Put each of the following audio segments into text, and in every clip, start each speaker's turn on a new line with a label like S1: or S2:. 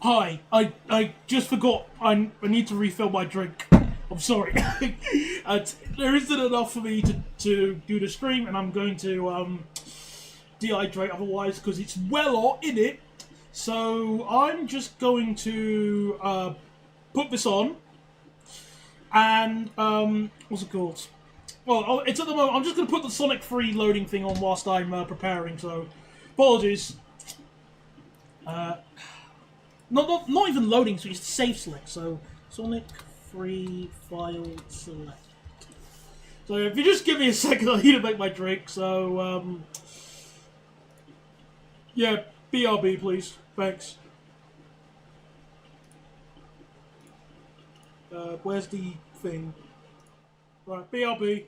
S1: Hi. I just forgot. I need to refill my drink. I'm sorry. There isn't enough for me to do the stream, and I'm going to dehydrate otherwise because it's well hot in it. So I'm just going to put this on, and what's it called? Well, it's at the moment. I'm just going to put the Sonic 3 loading thing on whilst I'm preparing. So apologies. Not even loading, so it's save select. So Sonic 3 file select. So if you just give me a second, I need to make my drink. So yeah, BRB please. Thanks. Where's the thing? Right, BRB.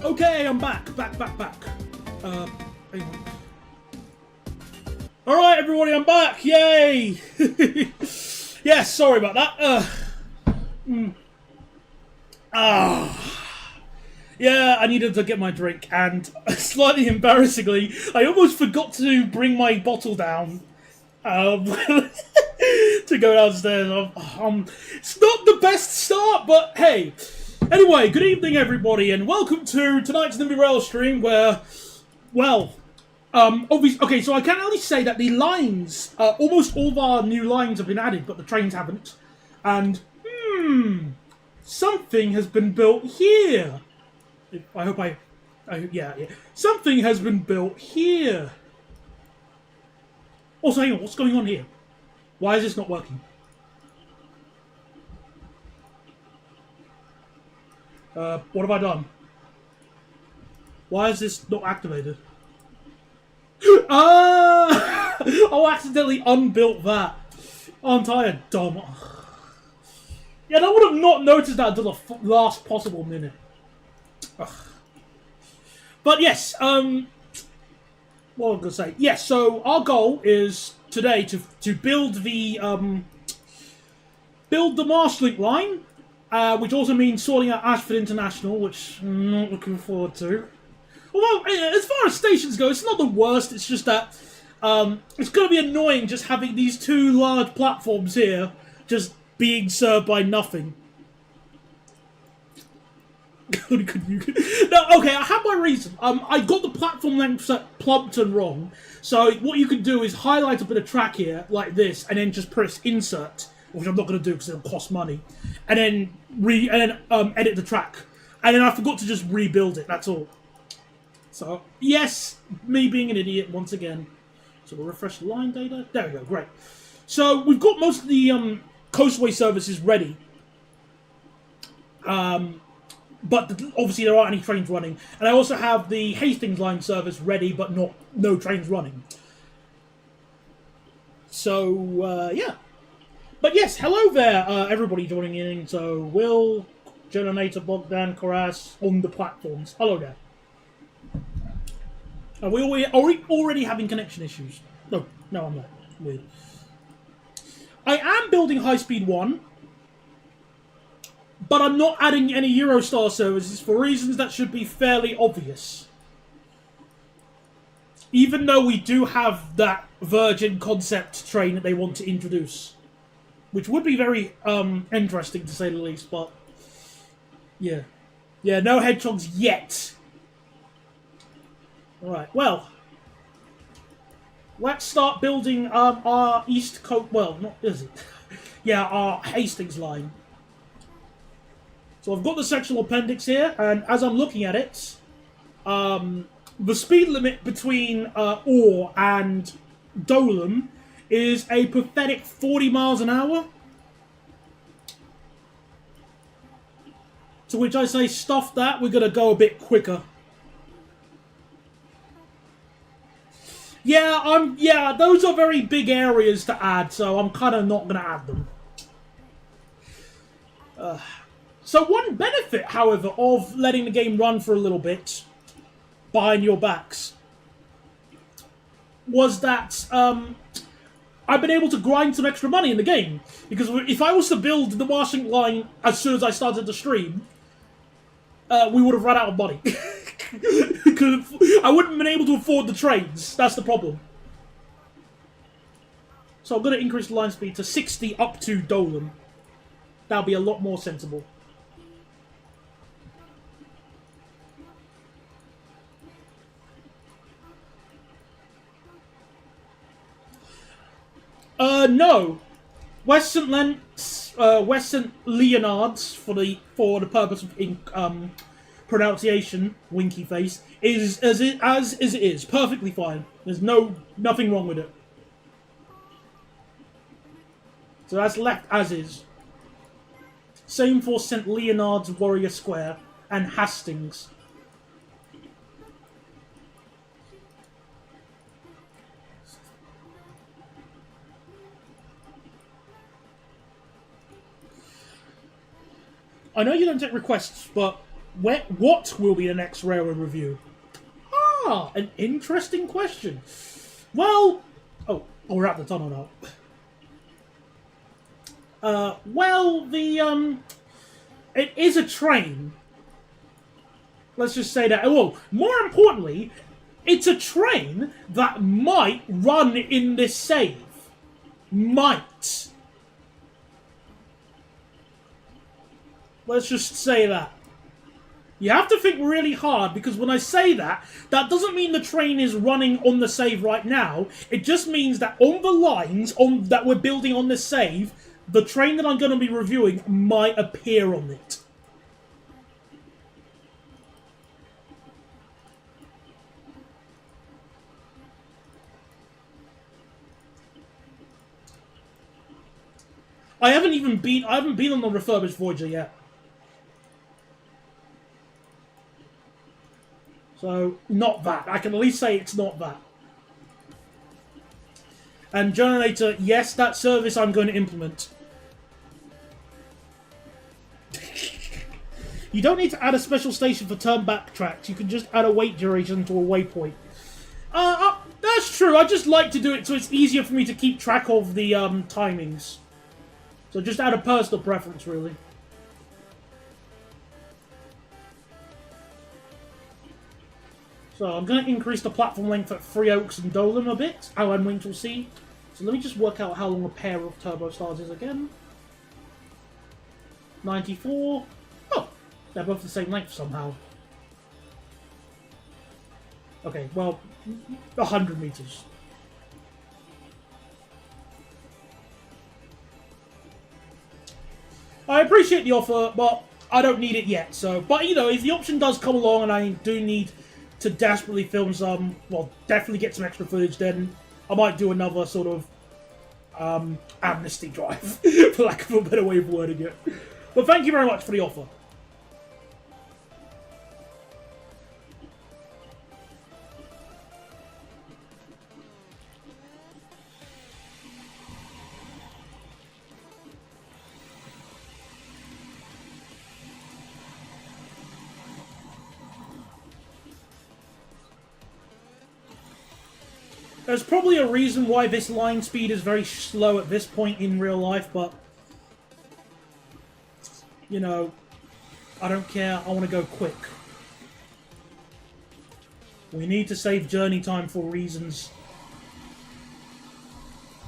S1: Okay, I'm back. Hang on. Alright, everybody, I'm back. Yay! Yeah, sorry about that. Yeah, I needed to get my drink, and slightly embarrassingly, I almost forgot to bring my bottle down to go downstairs. It's not the best start, but hey. Anyway, good evening everybody, and welcome to tonight's Nimby Rail stream where, well, obviously, okay, so I can only say that the lines, almost all of our new lines have been added, but the trains haven't. And, something has been built here. I hope yeah. Something has been built here. Also, hang on, what's going on here? Why is this not working? What have I done? Why is this not activated? I accidentally unbuilt that. Aren't I a dumb? Yeah, I would have not noticed that until the last possible minute. Ugh. But yes, what was I going to say? Yes, so our goal is today to build the Marshallink line. Which also means sorting out Ashford International, which I'm not looking forward to. Although, as far as stations go, it's not the worst. It's just that it's going to be annoying just having these two large platforms here just being served by nothing. No, okay, I have my reason. I got the platform length at Plumpton wrong. So what you can do is highlight a bit of track here, like this, and then just press insert, which I'm not going to do because it'll cost money, and then edit the track. And then I forgot to just rebuild it, that's all. So, yes, me being an idiot once again. So we'll refresh the line data. There we go, great. So we've got most of the coastway services ready. But obviously there aren't any trains running. And I also have the Hastings line service ready, but no trains running. So, yeah. But yes, hello there, everybody joining in. So, Will, Generator, Bogdan, Karas on the platforms. Hello there. Are we already having connection issues? No, I'm not. Weird. I am building High Speed 1, but I'm not adding any Eurostar services for reasons that should be fairly obvious. Even though we do have that Virgin concept train that they want to introduce. Which would be very interesting to say the least, but yeah. Yeah, no hedgehogs yet. Alright, well. Let's start building our East Coast... Well, not is it? Yeah, our Hastings line. So I've got the sectional appendix here, and as I'm looking at it, the speed limit between Orr and Dolan is a pathetic 40 miles an hour. To which I say, stuff that, we're going to go a bit quicker. Yeah, those are very big areas to add, so I'm kind of not going to add them. So one benefit, however, of letting the game run for a little bit behind your backs was that I've been able to grind some extra money in the game. Because if I was to build the Washington line as soon as I started the stream, we would have run out of money. I wouldn't have been able to afford the trains. That's the problem. So I'm going to increase the line speed to 60 up to Dolan. That'll be a lot more sensible. No. West St. Leonard's for the purpose of pronunciation, winky face, is as it is, perfectly fine. There's nothing wrong with it. So that's left as is. Same for St. Leonard's Warrior Square and Hastings. I know you don't take requests, but what will be the next railroad review? Ah, an interesting question. Well, we're at the tunnel now. Well, it is a train. Let's just say that. Well, more importantly, it's a train that might run in this save. Might. Let's just say that. You have to think really hard, because when I say that, that doesn't mean the train is running on the save right now. It just means that on the lines that we're building on this save, the train that I'm going to be reviewing might appear on it. I haven't been on the refurbished Voyager yet. So, not that. I can at least say it's not that. And Generator, yes, that service I'm going to implement. You don't need to add a special station for turn-back tracks. You can just add a wait duration to a waypoint. That's true. I just like to do it so it's easier for me to keep track of the timings. So just add a personal preference, really. So I'm going to increase the platform length at Three Oaks and Dolan a bit, and Winch will see. So let me just work out how long a pair of turbo stars is again. 94. Oh, they're both the same length somehow. Okay, well, 100 meters. I appreciate the offer, but I don't need it yet. So, but you know, if the option does come along and I do need to desperately film some, well, definitely get some extra footage, then I might do another sort of amnesty drive, for lack of a better way of wording it. But thank you very much for the offer. There's probably a reason why this line speed is very slow at this point in real life, but, you know, I don't care. I want to go quick. We need to save journey time for reasons.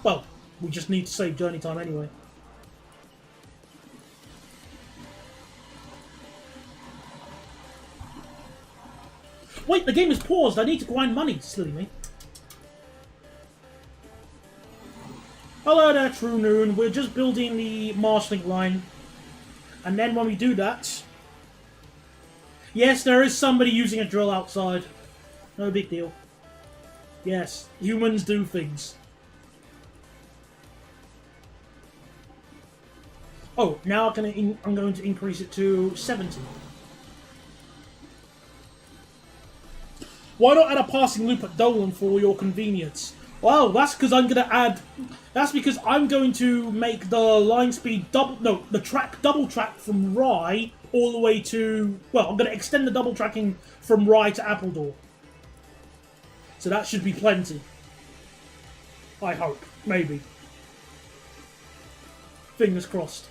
S1: Well, we just need to save journey time anyway. Wait, the game is paused. I need to grind money, silly me. Hello there, True Noon. We're just building the Marshlink line. And then when we do that... Yes, there is somebody using a drill outside. No big deal. Yes, humans do things. Oh, now I'm going to increase it to 70. Why not add a passing loop at Dolan for your convenience? Well, that's because I'm going to add... That's because I'm going to make the line speed double... No, the track double track from Rye all the way to... Well, I'm going to extend the double tracking from Rye to Appledore. So that should be plenty. I hope. Maybe. Fingers crossed.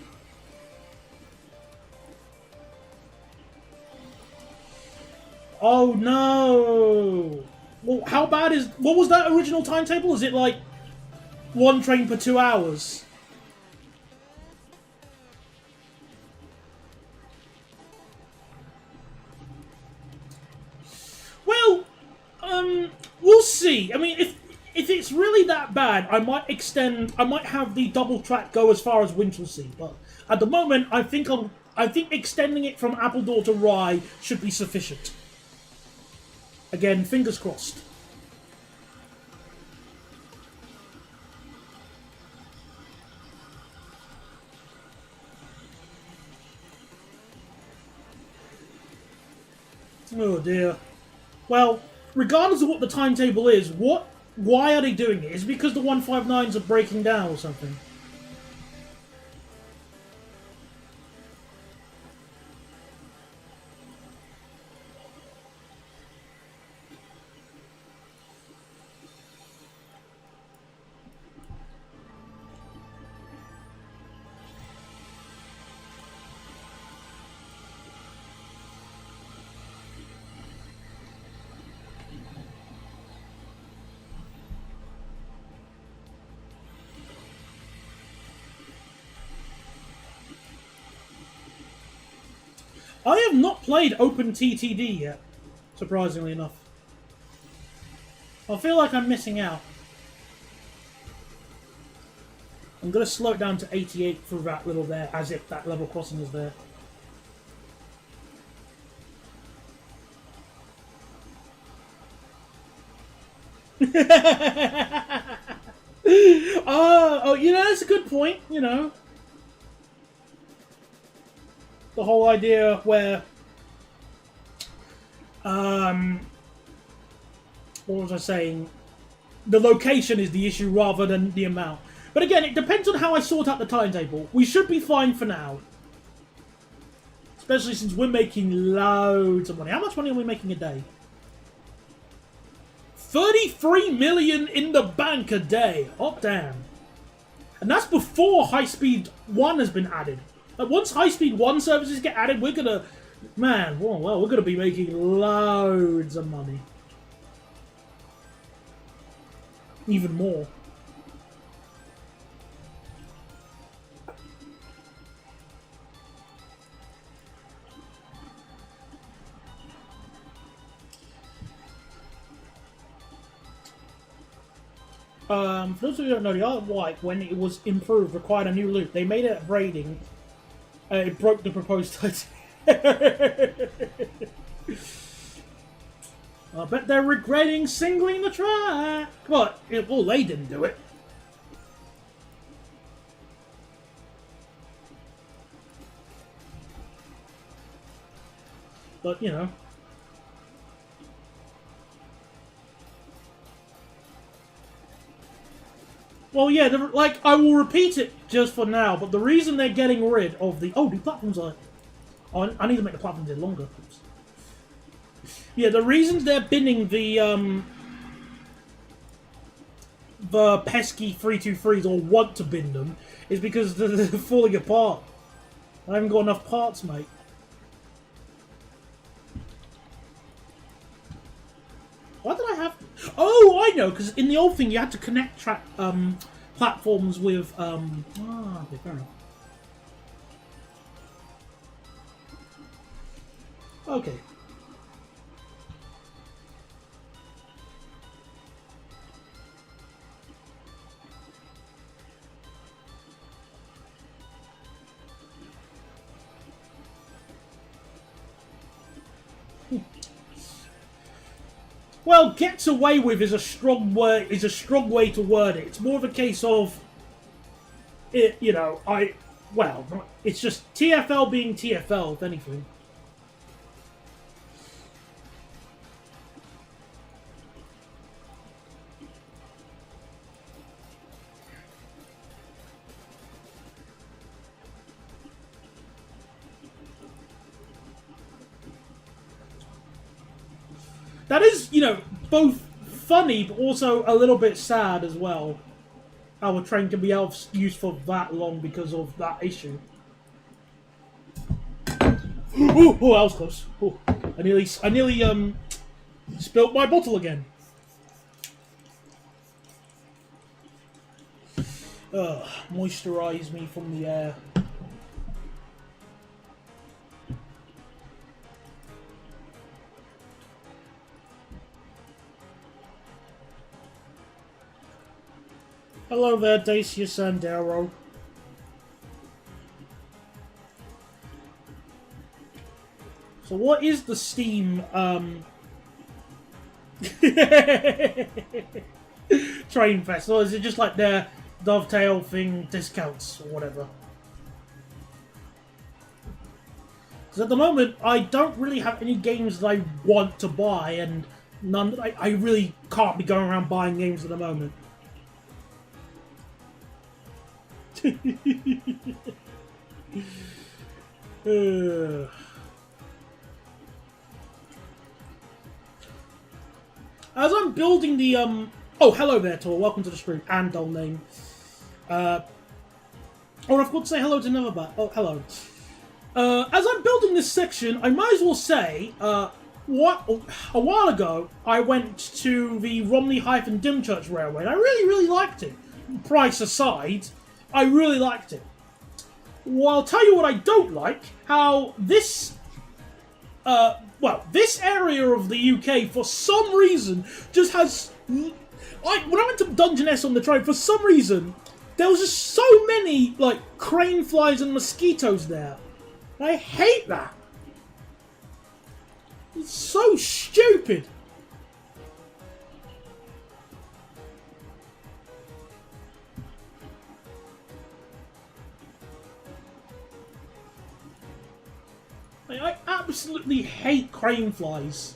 S1: Oh no! Well, how bad is... What was that original timetable? Is it like 1 train per 2 hours? Well, we'll see. I mean, if it's really that bad, I might extend... I might have the double track go as far as Winchelsea, but at the moment, I think extending it from Appledore to Rye should be sufficient. Again, fingers crossed. Oh dear. Well, regardless of what the timetable is, why are they doing it? Is it because the 159s are breaking down or something? I have not played OpenTTD yet, surprisingly enough. I feel like I'm missing out. I'm going to slow it down to 88 for that little there, as if that level crossing is there. Oh, you know, that's a good point, you know. The whole idea where, what was I saying? The location is the issue rather than the amount. But again, it depends on how I sort out the timetable. We should be fine for now. Especially since we're making loads of money. How much money are we making a day? 33 million in the bank a day. Hot damn. And that's before High Speed 1 has been added. Like, once High Speed 1 services get added, we're gonna... Man, well, we're gonna be making loads of money. Even more. For those of you who don't know, the Art of White, when it was improved, required a new loop. They made it braiding. It broke the proposed title. I bet they're regretting singling the track. But well, they didn't do it. But, you know. Well, yeah, like, I will repeat it just for now, but the reason they're getting rid of the... Oh, the platforms are... Oh, I need to make the platforms a bit longer. Oops. Yeah, the reason they're binning the pesky 323s, or want to bin them, is because they're falling apart. I haven't got enough parts, mate. Why did I have... Oh, I know, because in the old thing you had to connect platforms with... okay, fair enough. Okay. Well, gets away with is a strong word. Is a strong way to word it. It's more of a case of, it. You know, well, it's just TFL being TFL, if anything. That is, you know, both funny but also a little bit sad as well. How a train can be used for that long because of that issue. Oh, that was close. Oh, I nearly spilt my bottle again. Moisturize me from the air. Hello there, Dacia Sandero. So what is the Steam train fest? Or is it just like their Dovetail thing discounts or whatever? Because at the moment, I don't really have any games that I want to buy, and none that I really can't be going around buying games at the moment. As I'm building the oh, hello there, Tor. Welcome to the stream. And dull name. Oh, I forgot to say hello to Neverbat. Oh, hello. As I'm building this section, I might as well say, a while ago, I went to the Romney-Dymchurch Railway, and I really liked it. Price aside, I really liked it. Well, I'll tell you what I don't like, how this, well, this area of the UK, for some reason, just has... when I went to Dungeness on the train, for some reason, there was just so many, like, crane flies and mosquitoes there. I hate that. It's so stupid. I absolutely hate crane flies.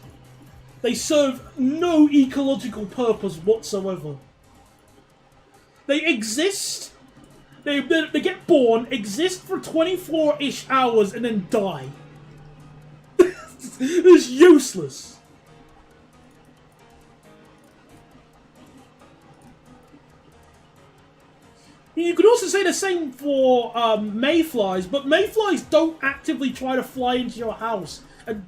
S1: They serve no ecological purpose whatsoever. They exist, they get born, exist for 24-ish hours, and then die. It's useless. You could also say the same for mayflies, but mayflies don't actively try to fly into your house and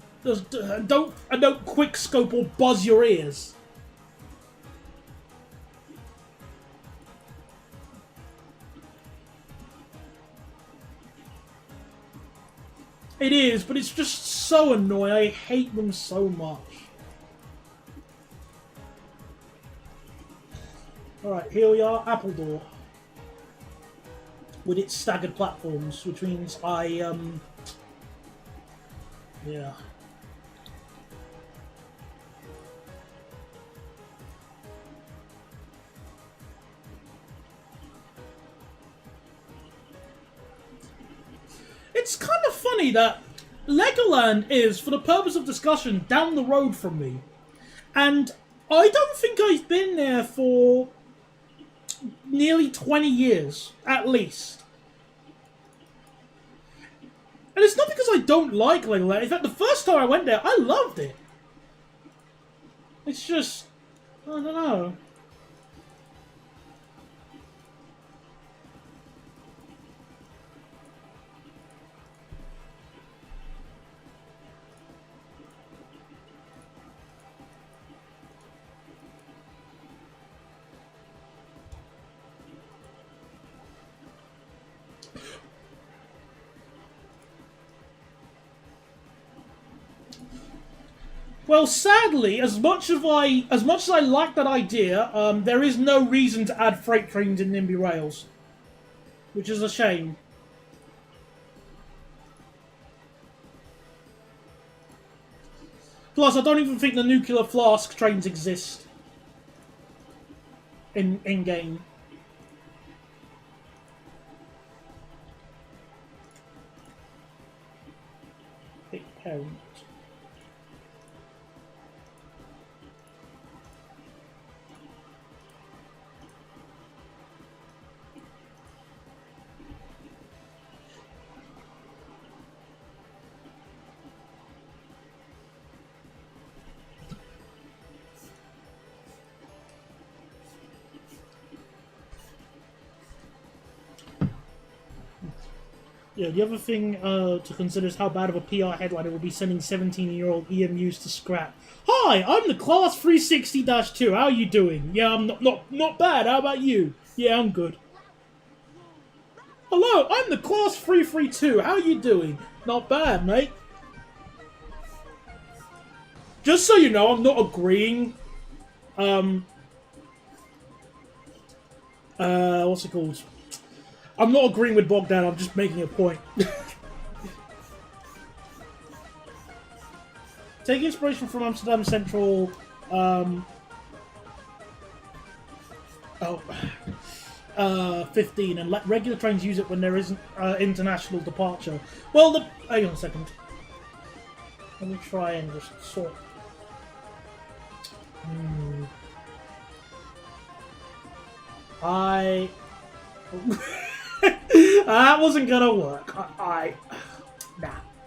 S1: don't quick scope or buzz your ears. It is, but it's just so annoying. I hate them so much. Alright, here we are, Appledore. With its staggered platforms, which means yeah. It's kind of funny that Legoland is, for the purpose of discussion, down the road from me. And I don't think I've been there for nearly 20 years, at least. And it's not because I don't like Legoland. In fact, the first time I went there, I loved it. It's just, I don't know. Well, sadly, as much as I like that idea, there is no reason to add freight trains in Nimby Rails, which is a shame. Plus, I don't even think the nuclear flask trains exist in game. Big parent. Yeah, the other thing to consider is how bad of a PR headline it will be sending 17-year-old EMUs to scrap. Hi, I'm the Class 360-2. How are you doing? Yeah, I'm not bad. How about you? Yeah, I'm good. Hello, I'm the Class 332. How are you doing? Not bad, mate. Just so you know, I'm not agreeing. What's it called? I'm not agreeing with Bogdan, I'm just making a point. Take inspiration from Amsterdam Central, 15, and let regular trains use it when there isn't international departure. Well, hang on a second. Let me try and just sort. That wasn't gonna work. Nah.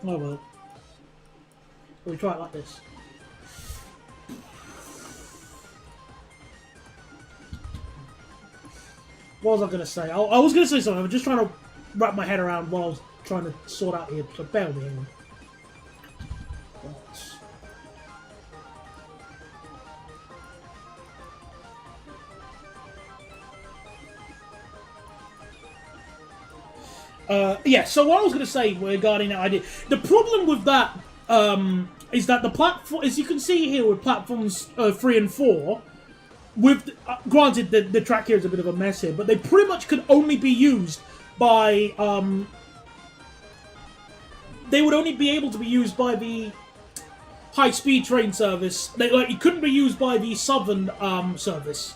S1: Oh well. We try it like this. What was I gonna say? I was gonna say something. I was just trying to wrap my head around what I was trying to sort out here. So bear with me. Hang on. Yeah, so what I was going to say regarding that idea, the problem with that is that the platform, as you can see here with platforms 3 and 4, with granted the track here is a bit of a mess here, but they pretty much could only be used by they would only be able to be used by the high-speed train service. It couldn't be used by the Southern service.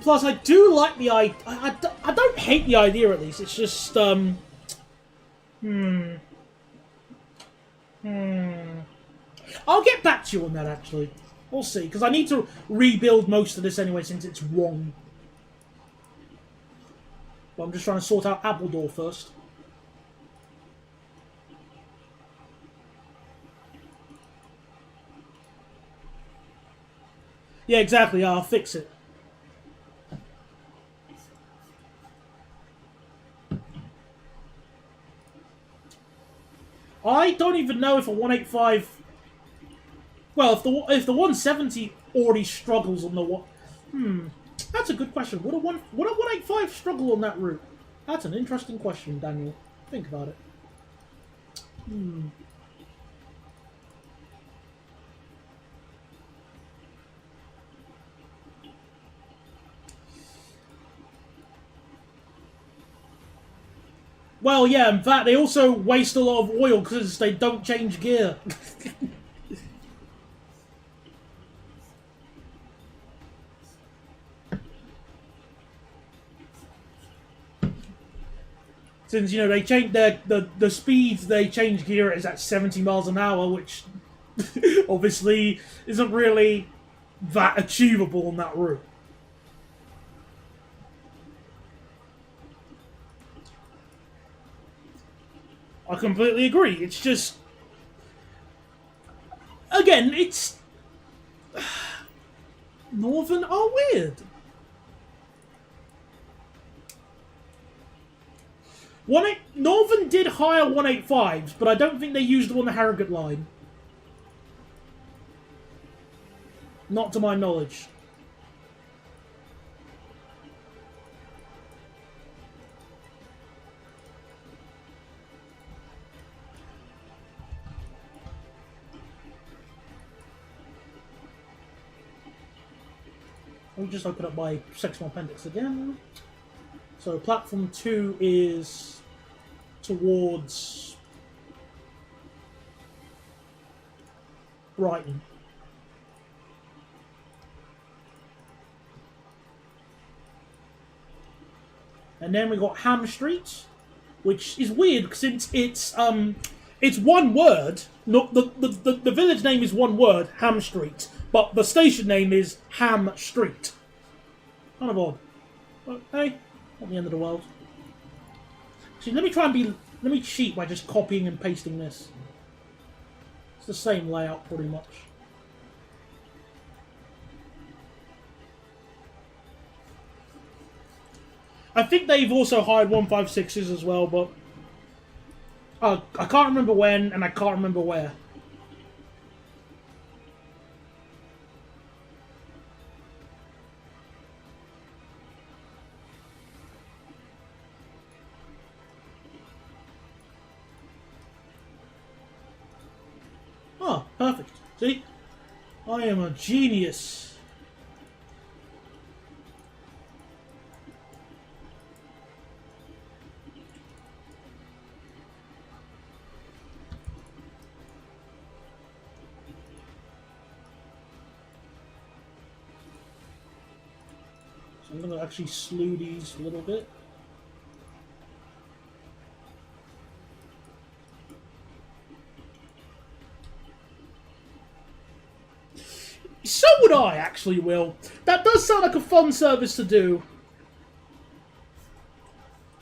S1: Plus, I do like the idea. I don't hate the idea, at least. It's just, I'll get back to you on that, actually. We'll see, because I need to rebuild most of this anyway, since it's wrong. But I'm just trying to sort out Appledore first. Yeah, exactly. I'll fix it. I don't even know if a 185... Well, if the 170 already struggles on the what? That's a good question. Would a 185 struggle on that route? That's an interesting question, Daniel. Think about it. Well, yeah, in fact, they also waste a lot of oil because they don't change gear. Since, you know, they change the speeds they change gear is at 70 miles an hour, which obviously isn't really that achievable on that route. I completely agree. It's just, again, it's Northern are weird. Northern did hire 185s, but I don't think they used them on the Harrogate line. Not to my knowledge. Let me just open up my sectional appendix again. So platform 2 is towards Brighton. And then we got Ham Street, which is weird since it's one word. Not the village name is one word, Ham Street, but the station name is Ham Street. Kind of odd. But hey, not the end of the world. See, let me cheat by just copying and pasting this. It's the same layout pretty much. I think they've also hired 156s as well, but I can't remember when and I can't remember where. Oh, perfect. See? I am a genius. So I'm going to actually slew these a little bit. So would I, actually, Will. That does sound like a fun service to do.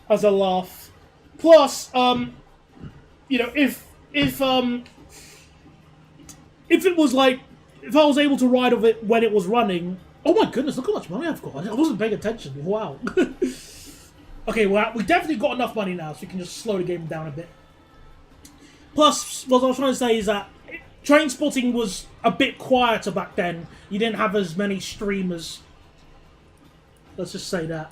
S1: As a laugh. Plus, you know, if it was like, if I was able to ride of it when it was running, oh my goodness, look how much money I've got. I wasn't paying attention. Wow. Okay, well, we definitely got enough money now, so we can just slow the game down a bit. Plus, what I was trying to say is that train spotting was a bit quieter back then. You didn't have as many streamers. Let's just say that.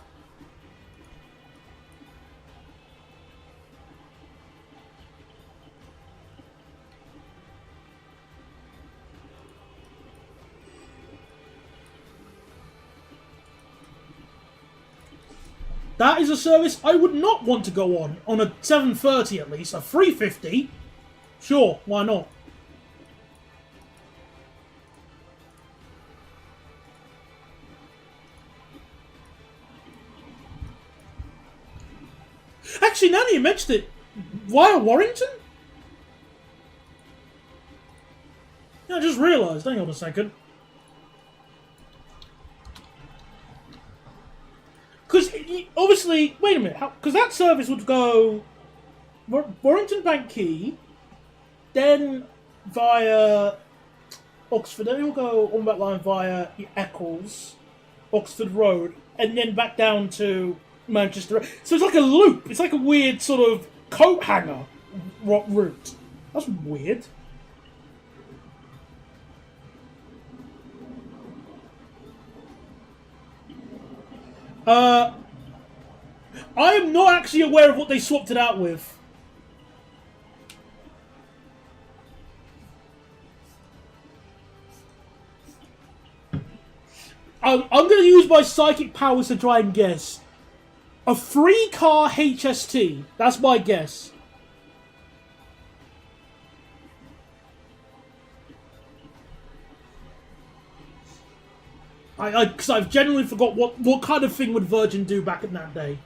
S1: That is a service I would not want to go on a 7:30 at least. A 3:50? Sure, why not? Actually, now that you mentioned it, via Warrington? Yeah, I just realised. Hang on a second. Because, obviously, wait a minute. Because that service would go Warrington Bank Quay, then via Oxford, then it will go on that line via Eccles, Oxford Road, and then back down to Manchester. So it's like a loop. It's like a weird sort of coat hanger route. That's weird. I am not actually aware of what they swapped it out with. I'm going to use my psychic powers to try and guess. A 3-car HST. That's my guess. Because I've genuinely forgot what kind of thing would Virgin do back in that day.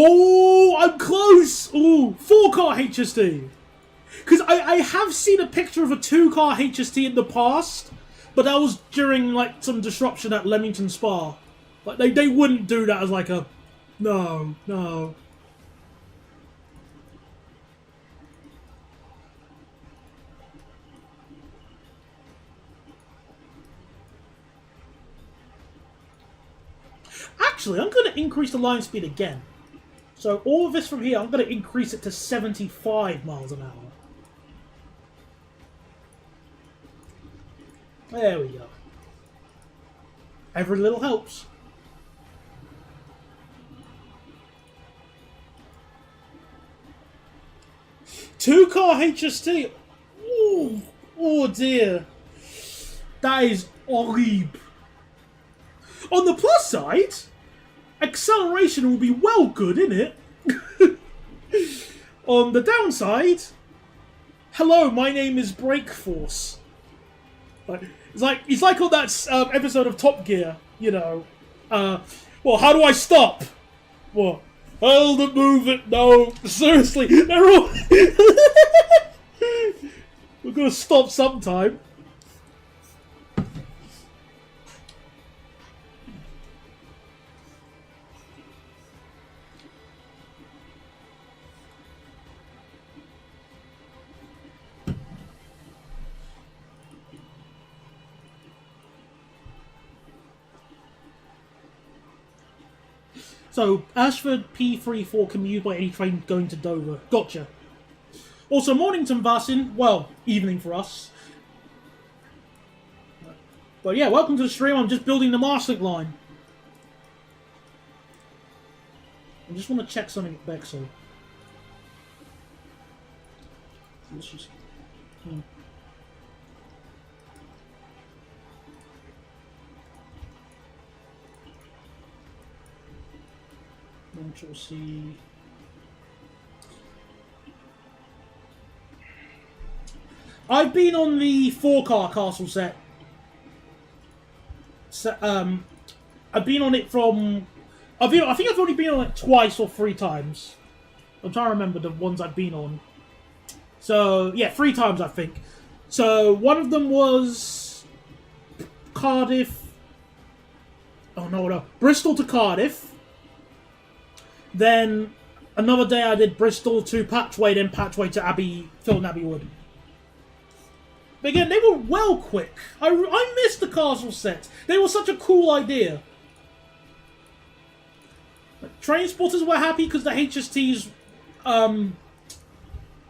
S1: Oh, I'm close. Oh, 4-car HST. Because I have seen a picture of a 2-car HST in the past, but that was during like some disruption at Leamington Spa. Like they wouldn't do that as like a no. Actually, I'm going to increase the line speed again. So all of this from here, I'm going to increase it to 75 miles an hour. There we go. Every little helps. Two-car HST. Ooh, oh dear. That is horrible. On the plus side, acceleration will be well good, innit? On the downside, hello, my name is Brake Force. It's like on that episode of Top Gear, you know. Well, how do I stop? What? Hold it, move it. No, seriously, they're all. We're gonna stop sometime. So, Ashford P34 can be used by any train going to Dover. Gotcha. Also, Mornington Vassin. Well, evening for us. But yeah, welcome to the stream. I'm just building the Marslink line. I just want to check something at Bexley. Let's just... Control C. I've been on the 4-car castle set. I've been on it from. I think I've only been on it twice or 3 times. I'm trying to remember the ones I've been on. So yeah, 3 times I think. So one of them was Cardiff. Oh no, Bristol to Cardiff. Then another day I did Bristol to Patchway, then Patchway to Filton Abbey Wood. But again, they were well quick. I missed the castle sets. They were such a cool idea. Train spotters were happy because the HSTs, because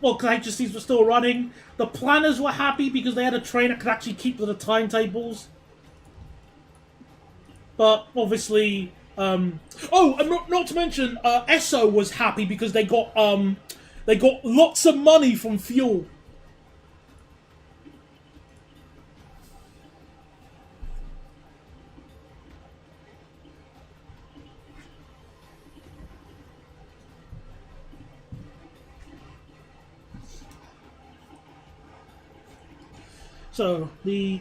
S1: HSTs were still running. The planners were happy because they had a train that could actually keep to the timetables. But obviously. And not to mention, Esso was happy because they got lots of money from fuel. So the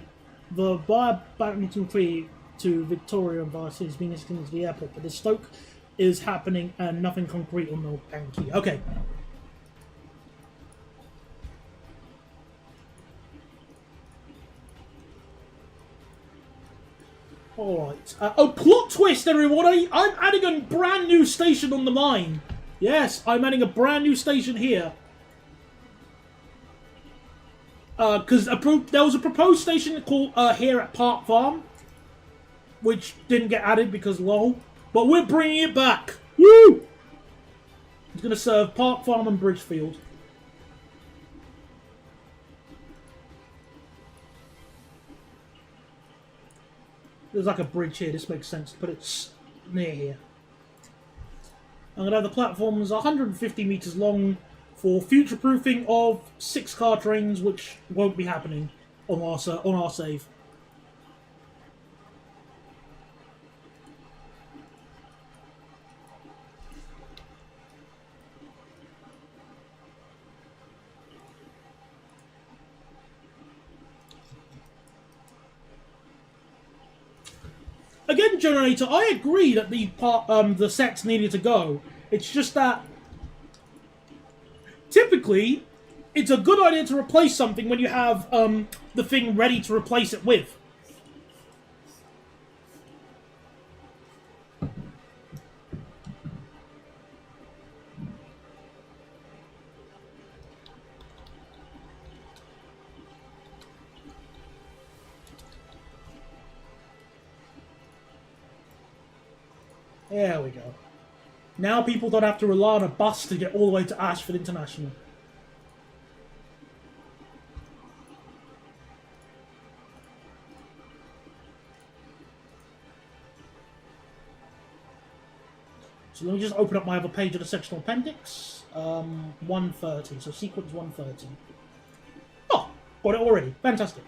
S1: badminton free to Victoria and Vice is being extended to the airport, but the Stoke is happening and nothing concrete on the Banky. Okay. Alright. Plot twist, everyone! I'm adding a brand new station on the mine. Yes, I'm adding a brand new station here. Because there was a proposed station called here at Park Farm, which didn't get added because lol. But we're bringing it back. Woo! It's going to serve Park Farm and Bridgefield. There's like a bridge here. This makes sense, but it's near here. I'm going to have the platforms 150 metres long for future-proofing of 6-car trains, which won't be happening on our save. Again, generator, I agree that the sets needed to go. It's just that typically it's a good idea to replace something when you have the thing ready to replace it with. There we go. Now people don't have to rely on a bus to get all the way to Ashford International. So let me just open up my other page of the sectional appendix. 130, so sequence 130. Oh, got it already. Fantastic.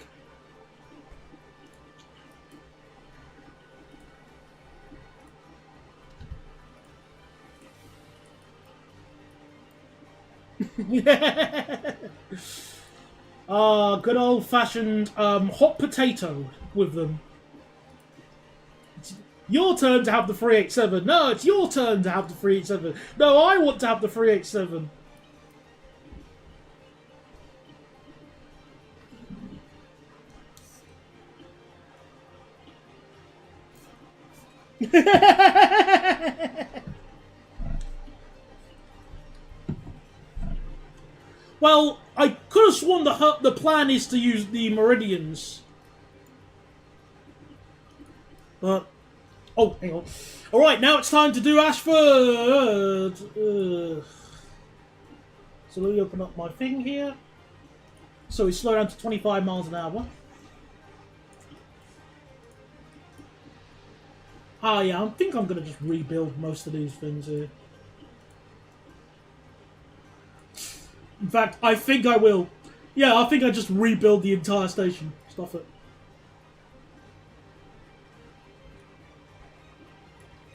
S1: Good old-fashioned hot potato with them. It's your turn to have the 387. No, it's your turn to have the 387. No, I want to have the 387. Well, I could have sworn the plan is to use the meridians. But... Oh, hang on. Alright, now it's time to do Ashford! So let me open up my thing here. So we slow down to 25 miles an hour. Ah, yeah, I think I'm going to just rebuild most of these things here. In fact, I think I will. Yeah, I think I just rebuild the entire station. Stuff it.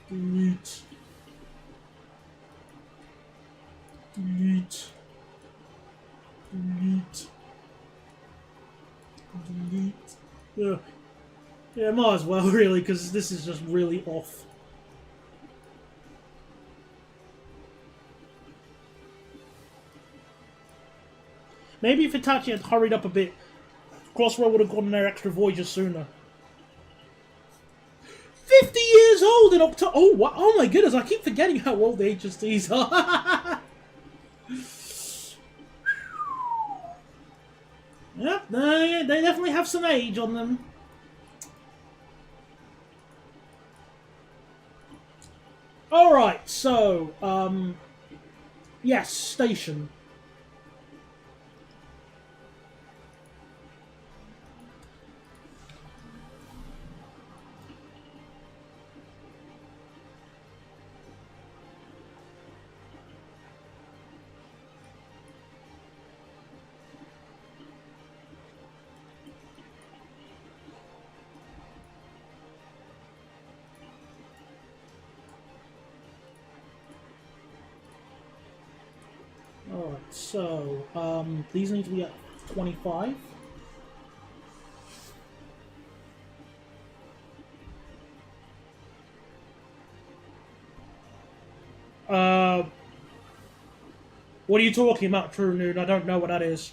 S1: Delete. Delete. Delete. Delete. Yeah. Yeah, might as well, really, because this is just really off. Maybe if Hitachi had hurried up a bit, Crossrail would have gone on their extra voyages sooner. 50 years old in October! Oh, what? Oh my goodness, I keep forgetting how old the HSTs are. Yep, they definitely have some age on them. Alright, so, yes, station. Alright, so, these need to be at 25. What are you talking about, True Noon? I don't know what that is.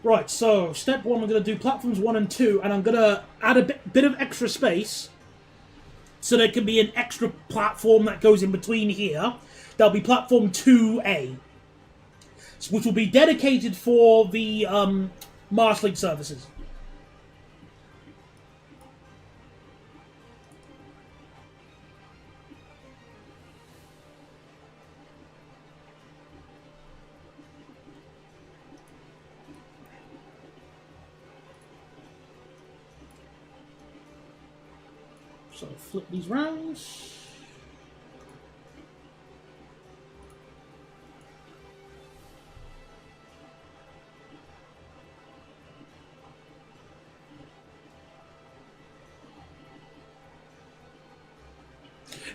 S1: Right, so, step one, we're going to do platforms 1 and 2, and I'm going to add a bit of extra space, so there can be an extra platform that goes in between here. That'll be platform 2A, which will be dedicated for the marshalling services. So flip these rounds.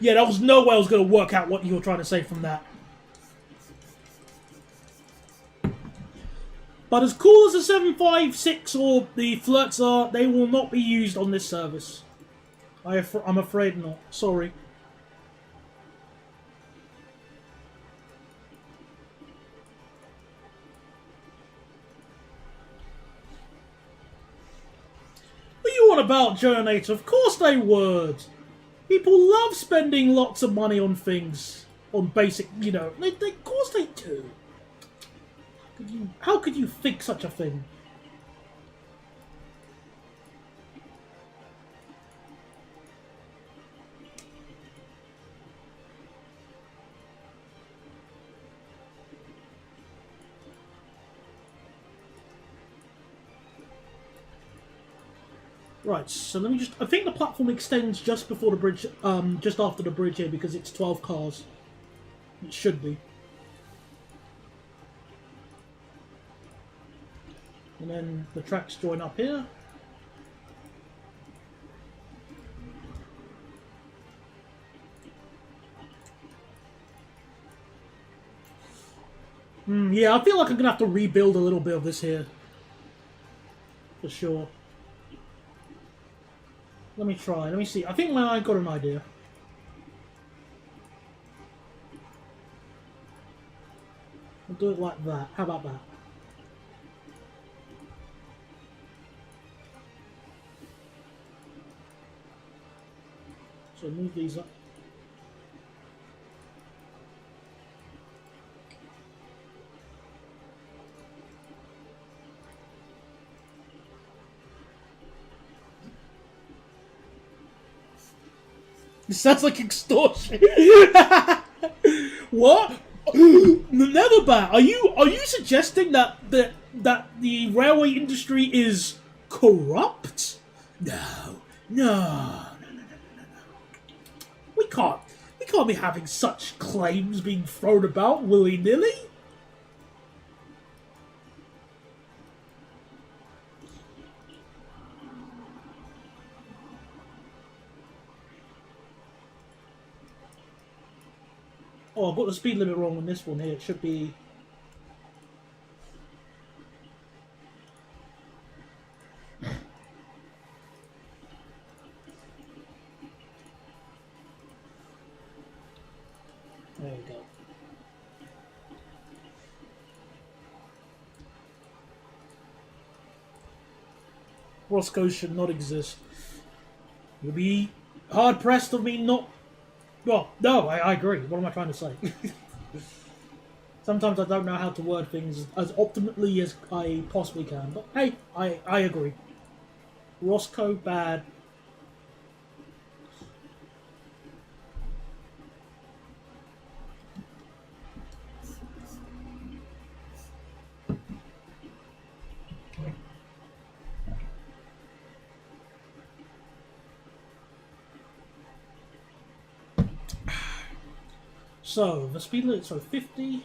S1: Yeah, there was no way I was going to work out what you were trying to say from that. But as cool as the 756 or the Flirts are, they will not be used on this service. I'm afraid not. Sorry. What are you on about, Journator? Of course they would. People love spending lots of money on things. On basic, you know. Of course they do. How could you think such a thing? Right, so let me just... I think the platform extends just before the bridge, just after the bridge here, because it's 12 cars. It should be. And then the tracks join up here. Yeah, I feel like I'm going to have to rebuild a little bit of this here. For sure. Let me try. Let me see. I think I got an idea. I'll do it like that. How about that? So move these up. It sounds like extortion. What? Never bad. Are you suggesting that the railway industry is corrupt? No. We can't be having such claims being thrown about willy-nilly. Oh, I've got the speed limit wrong on this one here. It should be... There you go. Roscoe should not exist. You'll be hard-pressed of me not... Well, no, I agree. What am I trying to say? Sometimes I don't know how to word things as optimally as I possibly can. But hey, I agree. Roscoe, bad. So, the speed limit, so 50.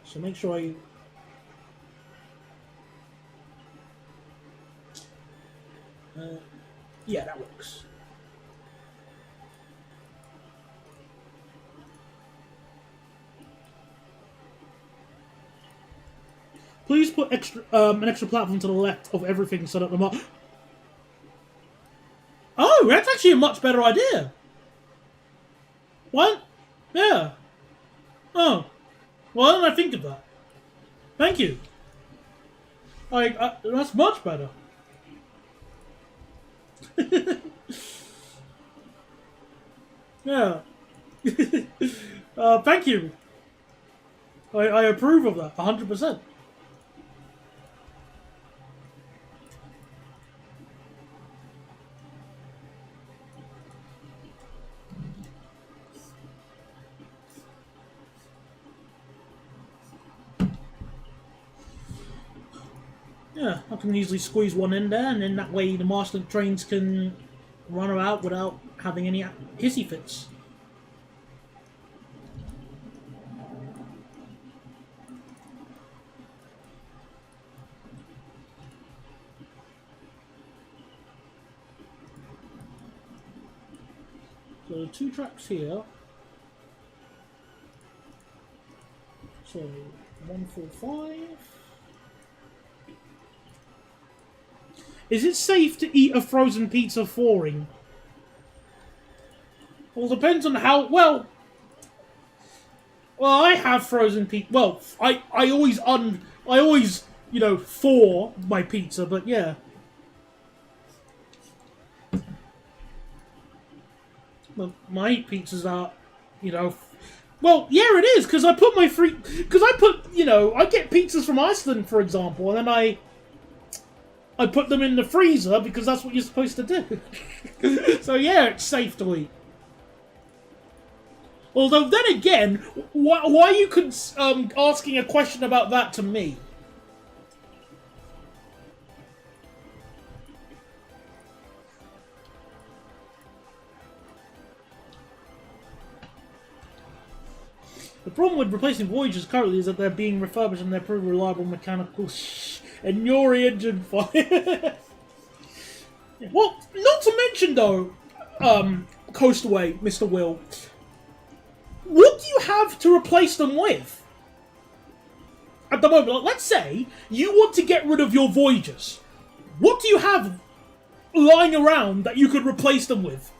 S1: So make sure I... yeah, that works. Please put an extra platform to the left of everything so that the mark... Oh, that's actually a much better idea. What? Yeah. Oh. Why didn't I think of that? Thank you. That's much better. Yeah. Thank you. I approve of that, 100%. Yeah, I can easily squeeze one in there, and then that way the master trains can run her out without having any hissy fits. So 2 tracks here. So 145. Is it safe to eat a frozen pizza thawing? Well, depends on how well. Well, I have frozen pizza. Well, I always thaw my pizza, but yeah. Well, my pizzas are, well, yeah, it is, because I put I get pizzas from Iceland, for example, and then I put them in the freezer, because that's what you're supposed to do. So, yeah, it's safe to eat. Although, then again, why are you asking a question about that to me? The problem with replacing Voyagers currently is that they're being refurbished and they're pretty reliable mechanical and your engine fire. Well, not to mention though, Coastaway, Mr. Will, what do you have to replace them with? At the moment, like, let's say you want to get rid of your Voyagers. What do you have lying around that you could replace them with?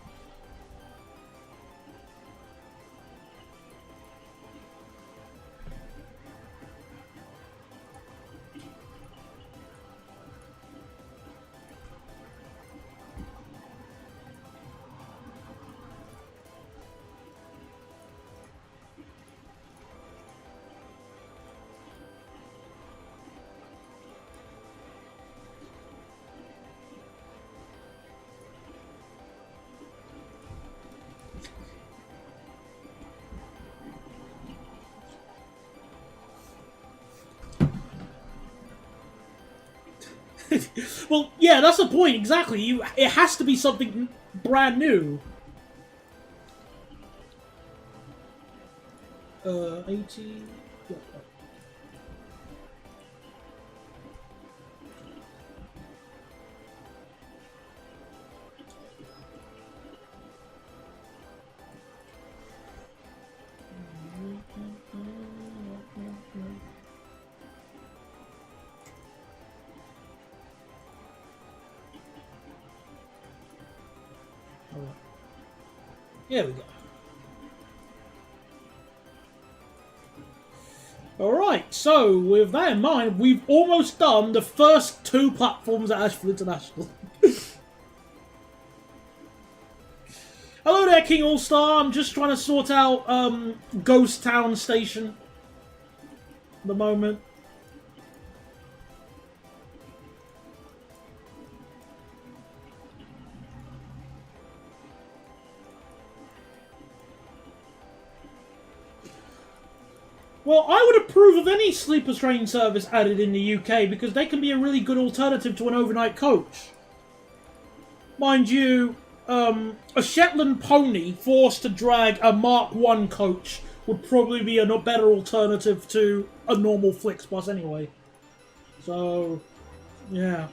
S1: Well, yeah, that's the point, exactly. It has to be something brand new. 80... Yeah. There we go. Alright, so with that in mind, we've almost done the first 2 platforms at Ashford International. Hello there, King All-Star. I'm just trying to sort out Ghost Town Station at the moment. Well, I would approve of any sleeper train service added in the UK because they can be a really good alternative to an overnight coach. Mind you, a Shetland pony forced to drag a Mark 1 coach would probably be a better alternative to a normal Flixbus anyway. So, yeah.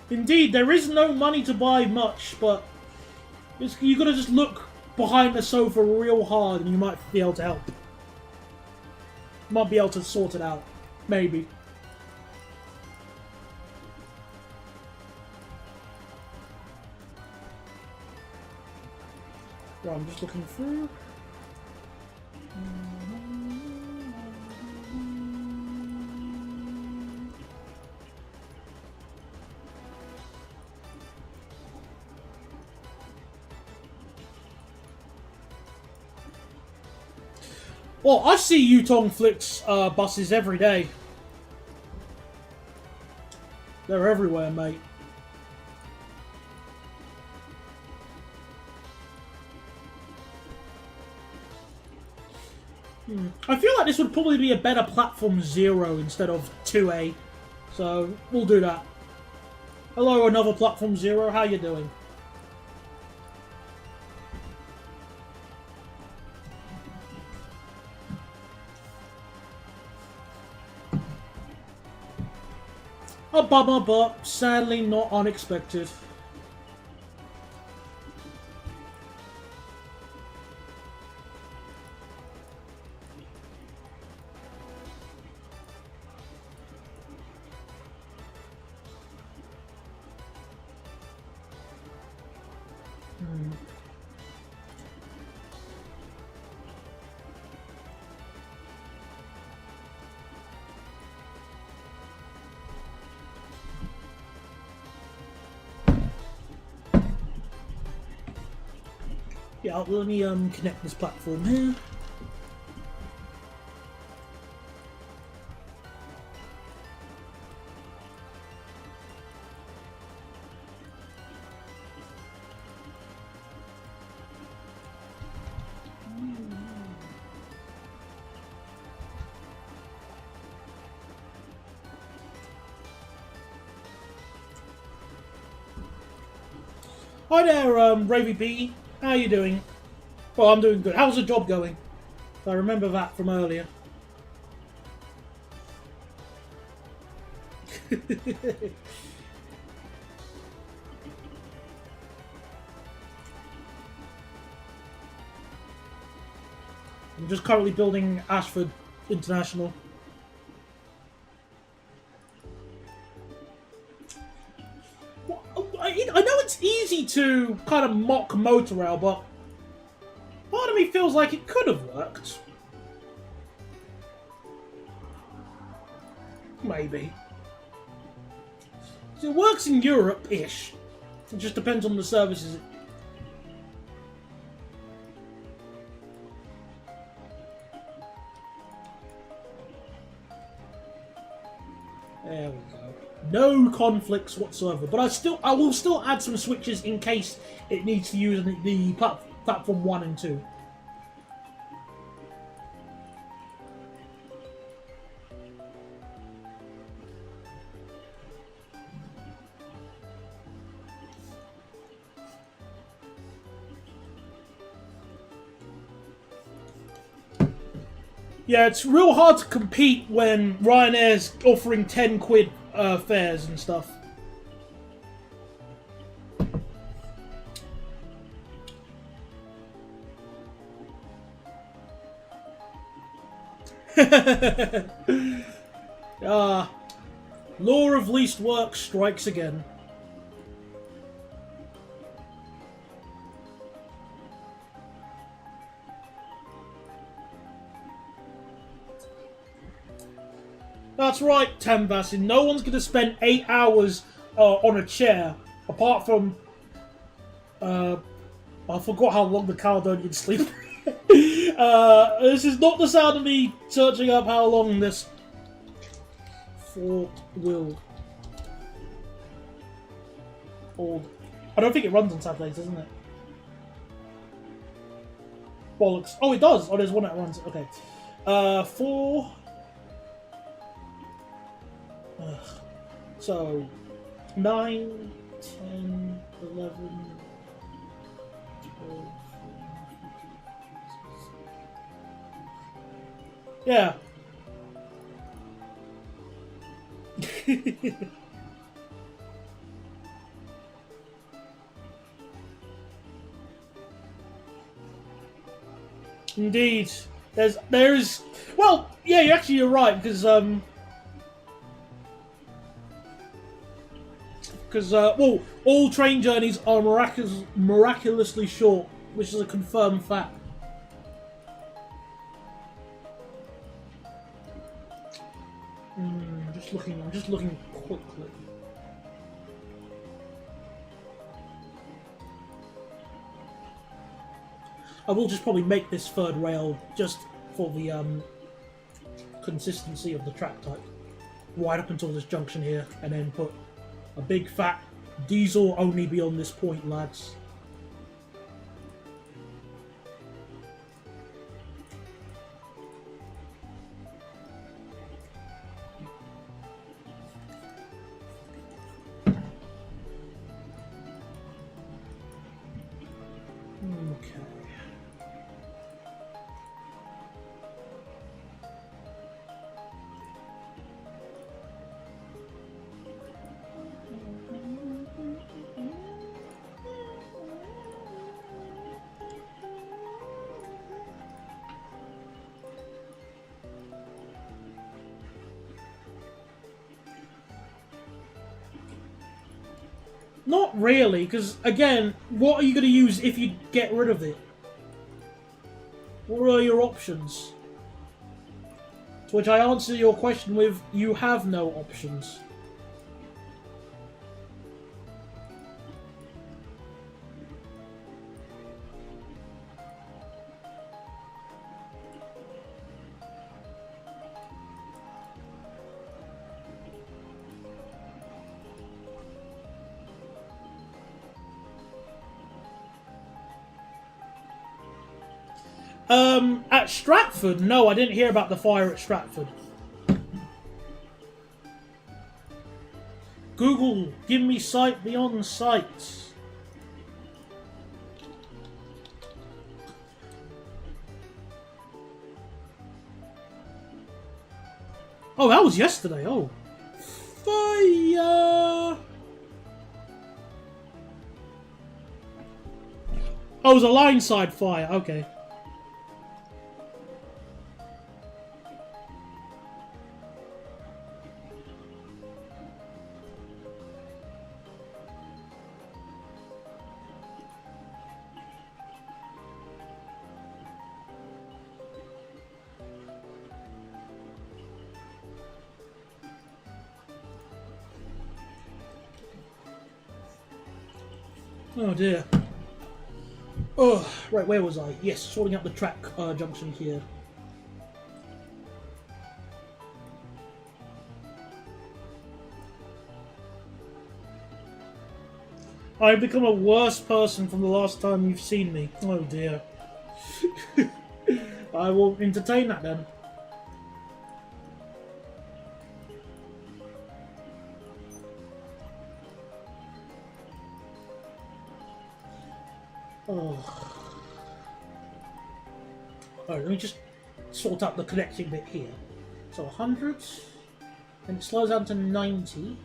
S1: Indeed, there is no money to buy much, but you gotta just look behind the sofa real hard and you might be able to help. Might be able to sort it out. Maybe. Right, I'm just looking through. Well, I see Yutong Flix buses every day. They're everywhere, mate. I feel like this would probably be a better platform 0 instead of 2A. So, we'll do that. Hello, another platform 0. How you doing? A bummer, but sadly not unexpected. Yeah, let me connect this platform here. Hi there, Ravy B. How are you doing? Well, I'm doing good. How's the job going? I remember that from earlier. I'm just currently building Ashford International. I know it's easy to kind of mock Motorrail, but part of me feels like it could have worked. Maybe. It works in Europe-ish. It just depends on the services. There we go. No conflicts whatsoever. But I will still add some switches in case it needs to use the platform 1 and 2. Yeah, it's real hard to compete when Ryanair's offering 10 quid fares and stuff. Law of least work strikes again. That's right, Tamvasin. No one's going to spend 8 hours on a chair, apart from... I forgot how long the Caledonians sleep. This is not the sound of me searching up how long this fort will hold. I don't think it runs on Saturdays, doesn't it? Bollocks. Oh, it does. Oh, there's one that runs. Okay. 4... So, 9, 10, 11, 12, yeah. Indeed. There's well, yeah, you're right, because well, all train journeys are miraculously short, which is a confirmed fact. I'm just looking quickly. I will just probably make this third rail just for the consistency of the track type, right up until this junction here, and then put a big fat diesel only beyond this point, lads. Not really, because again, what are you going to use if you get rid of it? What are your options? To which I answer your question with, you have no options. At Stratford? No, I didn't hear about the fire at Stratford. Google, give me sight beyond sight. Oh, that was yesterday. Oh. Fire! Oh, it was a line side fire. Okay. Oh dear. Oh, right, where was I? Yes, sorting out the track junction here. I've become a worse person from the last time you've seen me. Oh dear. I will entertain that then. Oh. Alright, let me just sort out the connecting bit here. So 100, and it slows down to 90.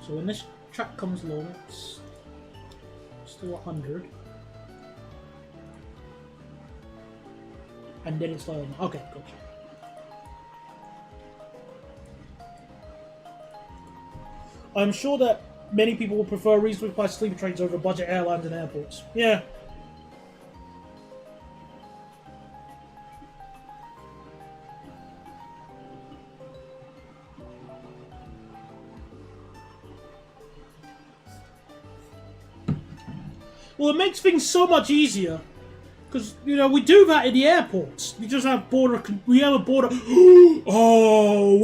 S1: So when this track comes along, it's still 100. And then it's like, okay, gotcha. I'm sure that many people will prefer reasonably priced sleeper trains over budget airlines and airports. Yeah. Well, it makes things so much easier. Because, you know, we do that in the airports. We just have we have a border... Oh!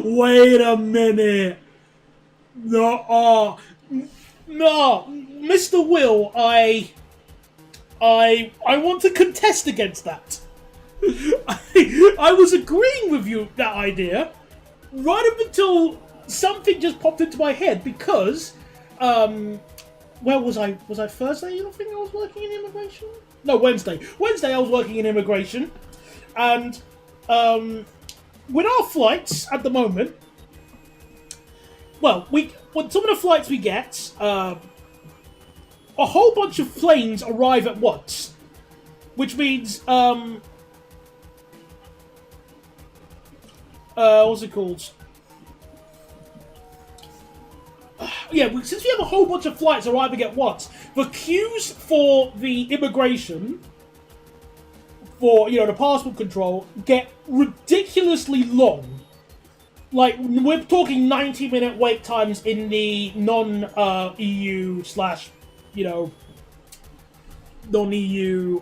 S1: Wait a minute! No, no! Mr. Will, I want to contest against that. I was agreeing with you, that idea, right up until something just popped into my head, because, where was I? Was I Thursday? I think I was working in immigration? No, Wednesday. Wednesday I was working in immigration, and with our flights at the moment, well, with some of the flights we get, a whole bunch of planes arrive at once, which means what's it called? Yeah, since we have a whole bunch of flights arriving at once, the queues for the immigration, for, you know, the passport control, get ridiculously long. Like, we're talking 90-minute wait times in the non-EU slash, you know, non-EU,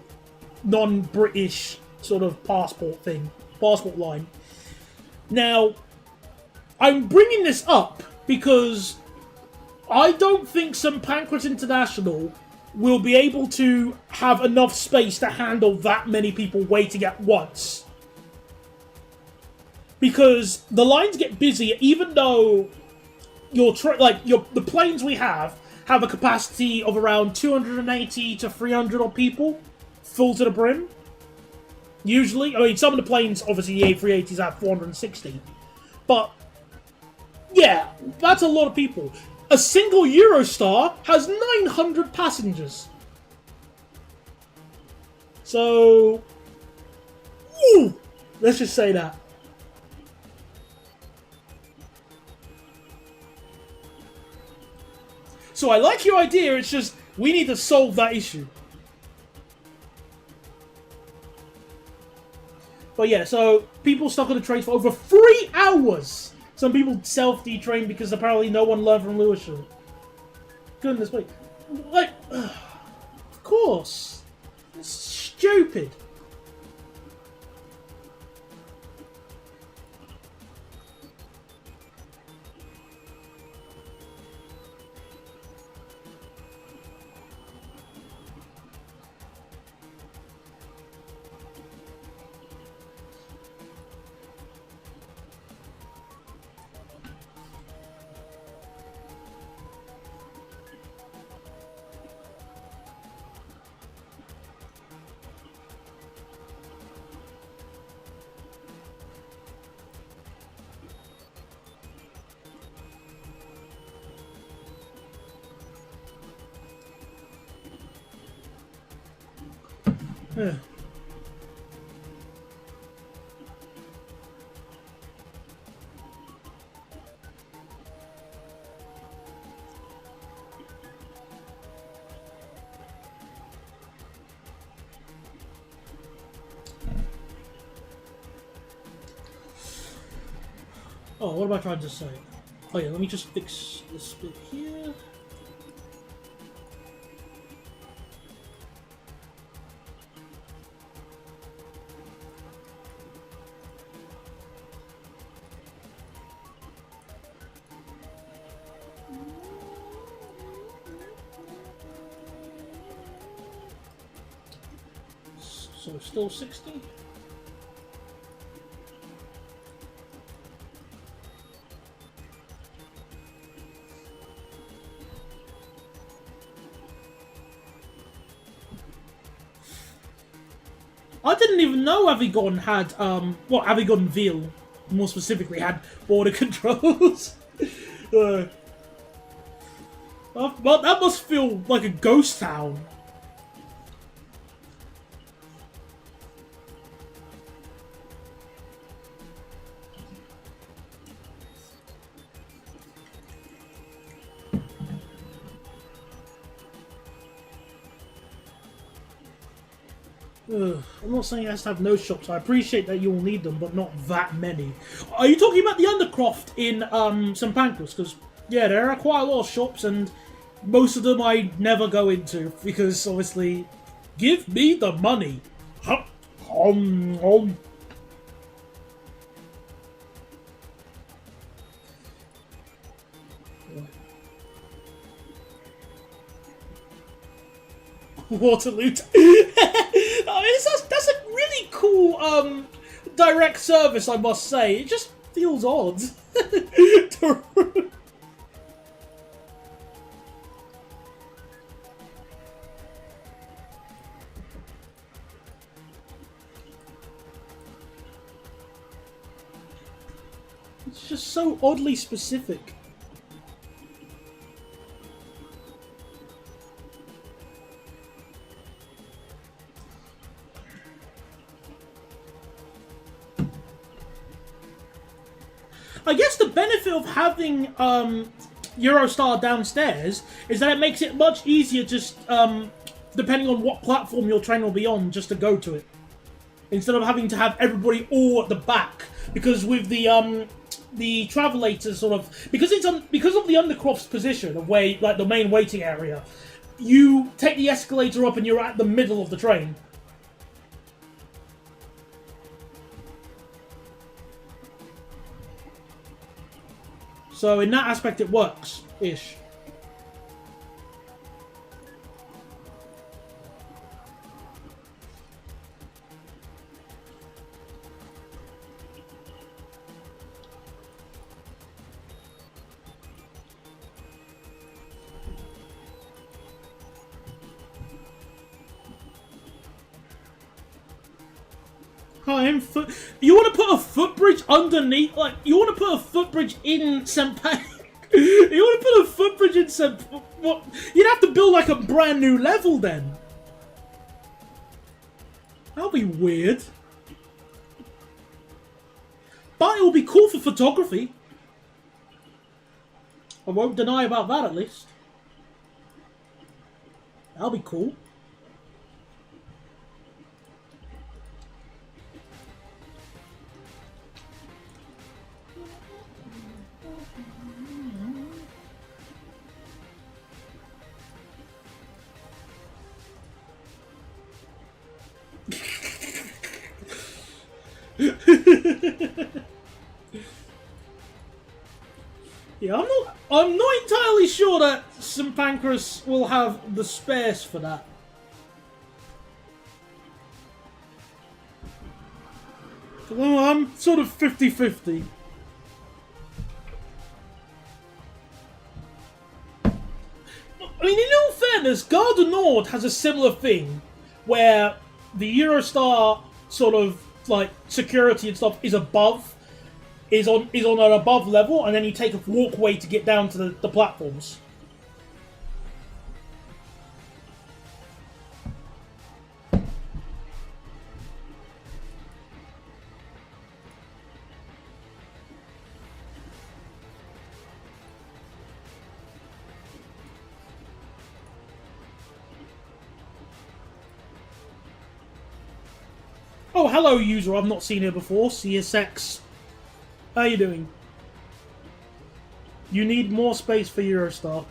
S1: non-British sort of passport line. Now, I'm bringing this up because I don't think St Pancras International will be able to have enough space to handle that many people waiting at once. Because the lines get busy, even though the planes we have a capacity of around 280 to 300 odd people, full to the brim. Usually, I mean, some of the planes, obviously the A380s have 460, but yeah, that's a lot of people. A single Eurostar has 900 passengers. So, ooh, let's just say that. So I like your idea, it's just, we need to solve that issue. But yeah, so people stuck on the train for over 3 hours. Some people self-detrained because apparently no one learned from Lewisham. Goodness me. Like, of course. It's stupid. Yeah. Oh, what am I trying to say? Oh yeah, let me just fix this bit here. So still 60? I didn't even know Avignon had, well, Avignon Ville, more specifically, had border controls. Well, that must feel like a ghost town. I'm not saying it has to have no shops. I appreciate that you'll need them, but not that many. Are you talking about the Undercroft in St Pancras? Because, yeah, there are quite a lot of shops, and most of them I never go into, because, obviously, give me the money. Waterloo. I mean, that's a really cool direct service, I must say. It just feels odd. It's just so oddly specific. I guess the benefit of having Eurostar downstairs is that it makes it much easier just, depending on what platform your train will be on, just to go to it. Instead of having to have everybody all at the back. Because with the Travelator sort of... Because of the Undercroft's position of where, like, the main waiting area, you take the escalator up and you're at the middle of the train. So in that aspect, it works-ish. You want to put a footbridge underneath? Like, you want to put a footbridge in St. Pancras? You want to put a footbridge in St. What? You'd have to build like a brand new level then. That'll be weird. But it will be cool for photography. I won't deny about that, at least. That'll be cool. Yeah, I'm not entirely sure that St Pancras will have the space for that. Well, I'm sort of 50-50. I mean, in all fairness, Gare du Nord has a similar thing where the Eurostar sort of like security and stuff is on an above level, and then you take a walkway to get down to the platforms. Oh, hello, user. I've not seen her before. CSX. How you doing? You need more space for Eurostar.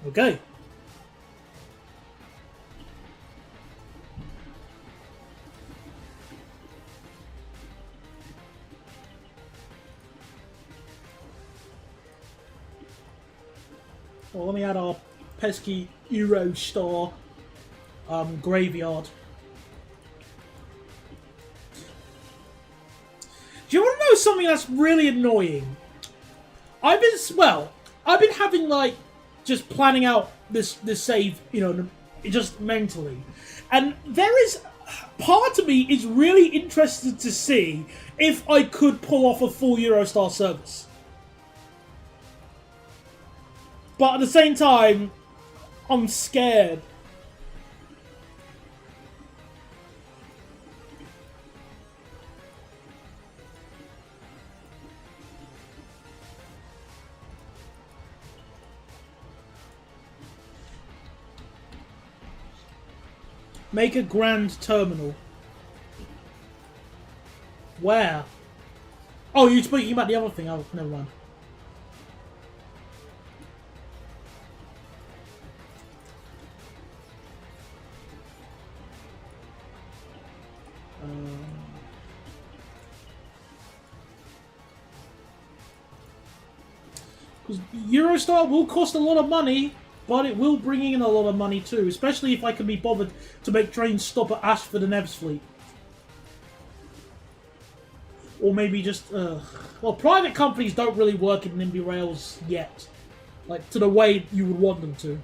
S1: Okay. Well, let me add our pesky Eurostar graveyard. Do you want to know something that's really annoying? I've been having like just planning out this save, you know, just mentally, and there is part of me is really interested to see if I could pull off a full Eurostar service, but at the same time, I'm scared. Make a grand terminal. Where? Oh, you're speaking about the other thing. Oh, never mind. Because Eurostar will cost a lot of money, but it will bring in a lot of money too, especially if I can be bothered to make trains stop at Ashford and Ebbsfleet. Or maybe just, well, private companies don't really work in Nimby Rails yet. Like, to the way you would want them to.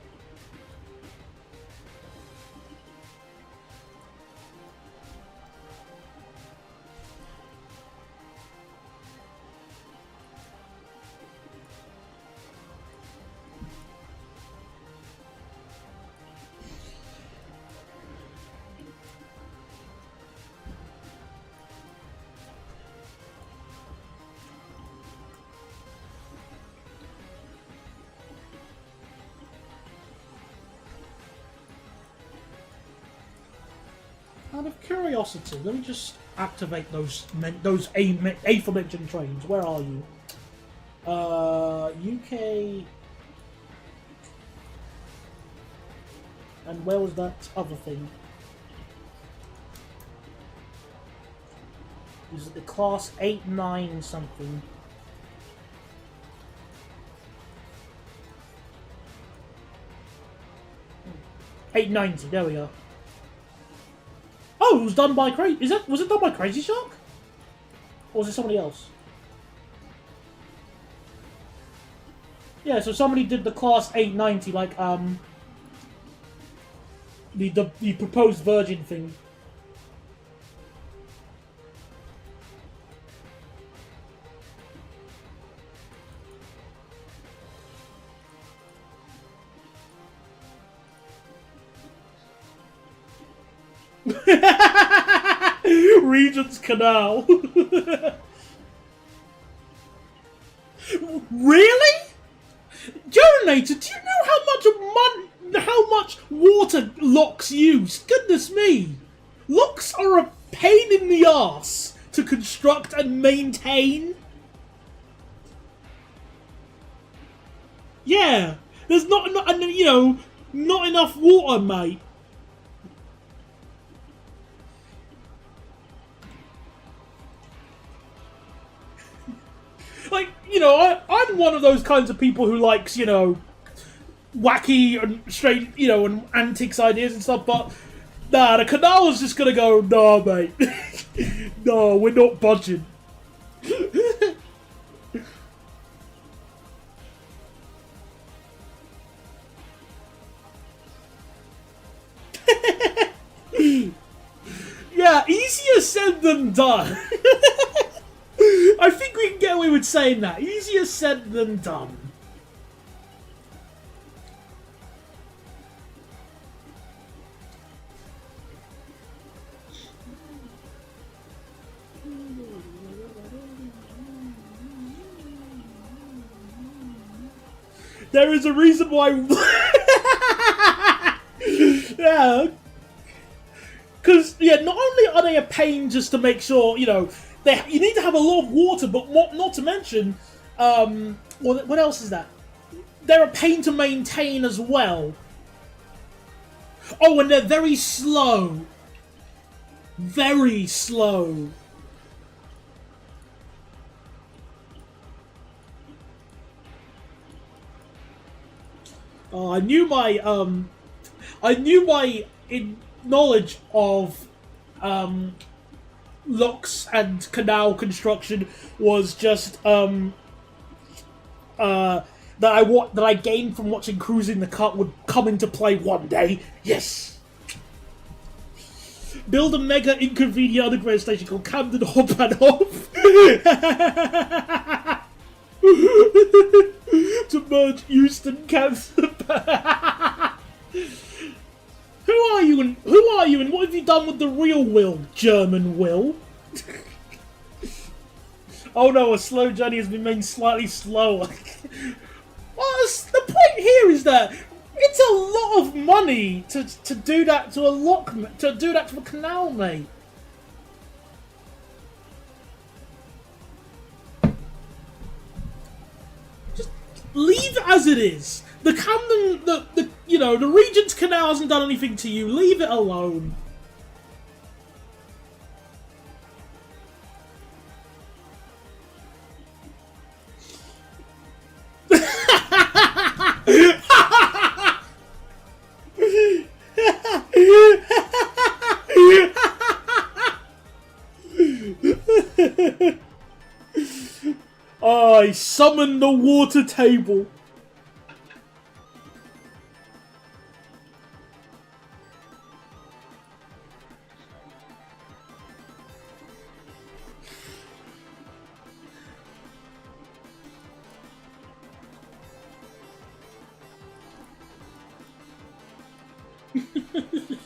S1: Out of curiosity, let me just activate those aforementioned trains. Where are you? UK. And where was that other thing? Is it the class 8-9 something? $890. There we are. Oh, it was done by Crazy. Was it done by Crazy Shark? Or was it somebody else? Yeah, so somebody did the class 890, like the proposed Virgin thing. Regent's Canal. Really? Joninator, do you know how much water locks use? Goodness me. Locks are a pain in the arse to construct and maintain. Yeah, there's not enough water, mate. Like, I'm one of those kinds of people who likes, wacky and strange, and antics ideas and stuff, but nah, the canal is just gonna go, nah, mate. No, we're not budging. Yeah, easier said than done. I think we can get away with saying that. Easier said than done. There is a reason why... Yeah. Because, not only are they a pain just to make sure, you need to have a lot of water, but not to mention, what else is that? They're a pain to maintain as well. Oh, and they're very slow. Very slow. Oh, I knew my knowledge of locks and canal construction was just that I gained from watching Cruising the Cut would come into play one day. Yes. Build a mega inconvenient underground station called Camden Hop and Off. To merge Euston, Kansas. Who are you and what have you done with the real Will, German Will? Oh no, a slow journey has been made slightly slower. Well, the point here is that it's a lot of money to do that to a canal, mate. Leave it as it is. The Camden, the Regent's Canal hasn't done anything to you. Leave it alone. I summon the water table.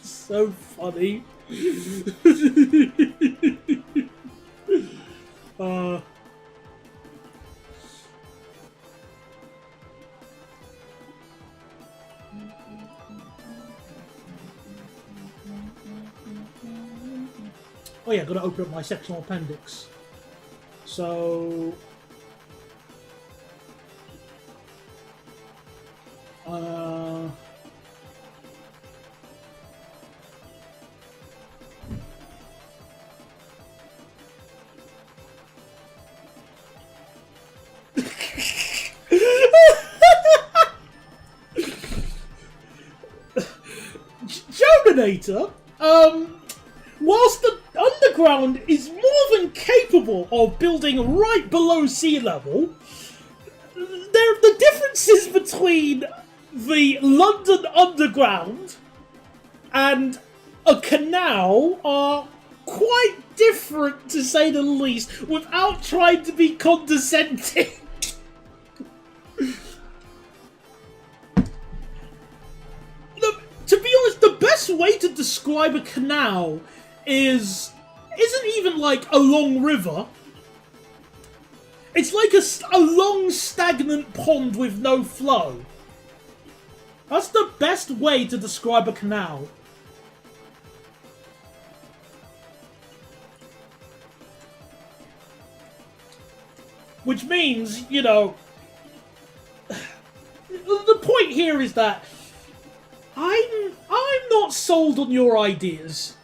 S1: So funny. Oh yeah, gotta open up my sectional appendix. So... Joninator, whilst the underground is more than capable of building right below sea level, the differences between the London Underground and a canal are quite different, to say the least, without trying to be condescending. To be honest, the best way to describe a canal isn't even like a long river. It's like a long stagnant pond with no flow. That's the best way to describe a canal. Which means, you know, the point here is that I'm not sold on your ideas.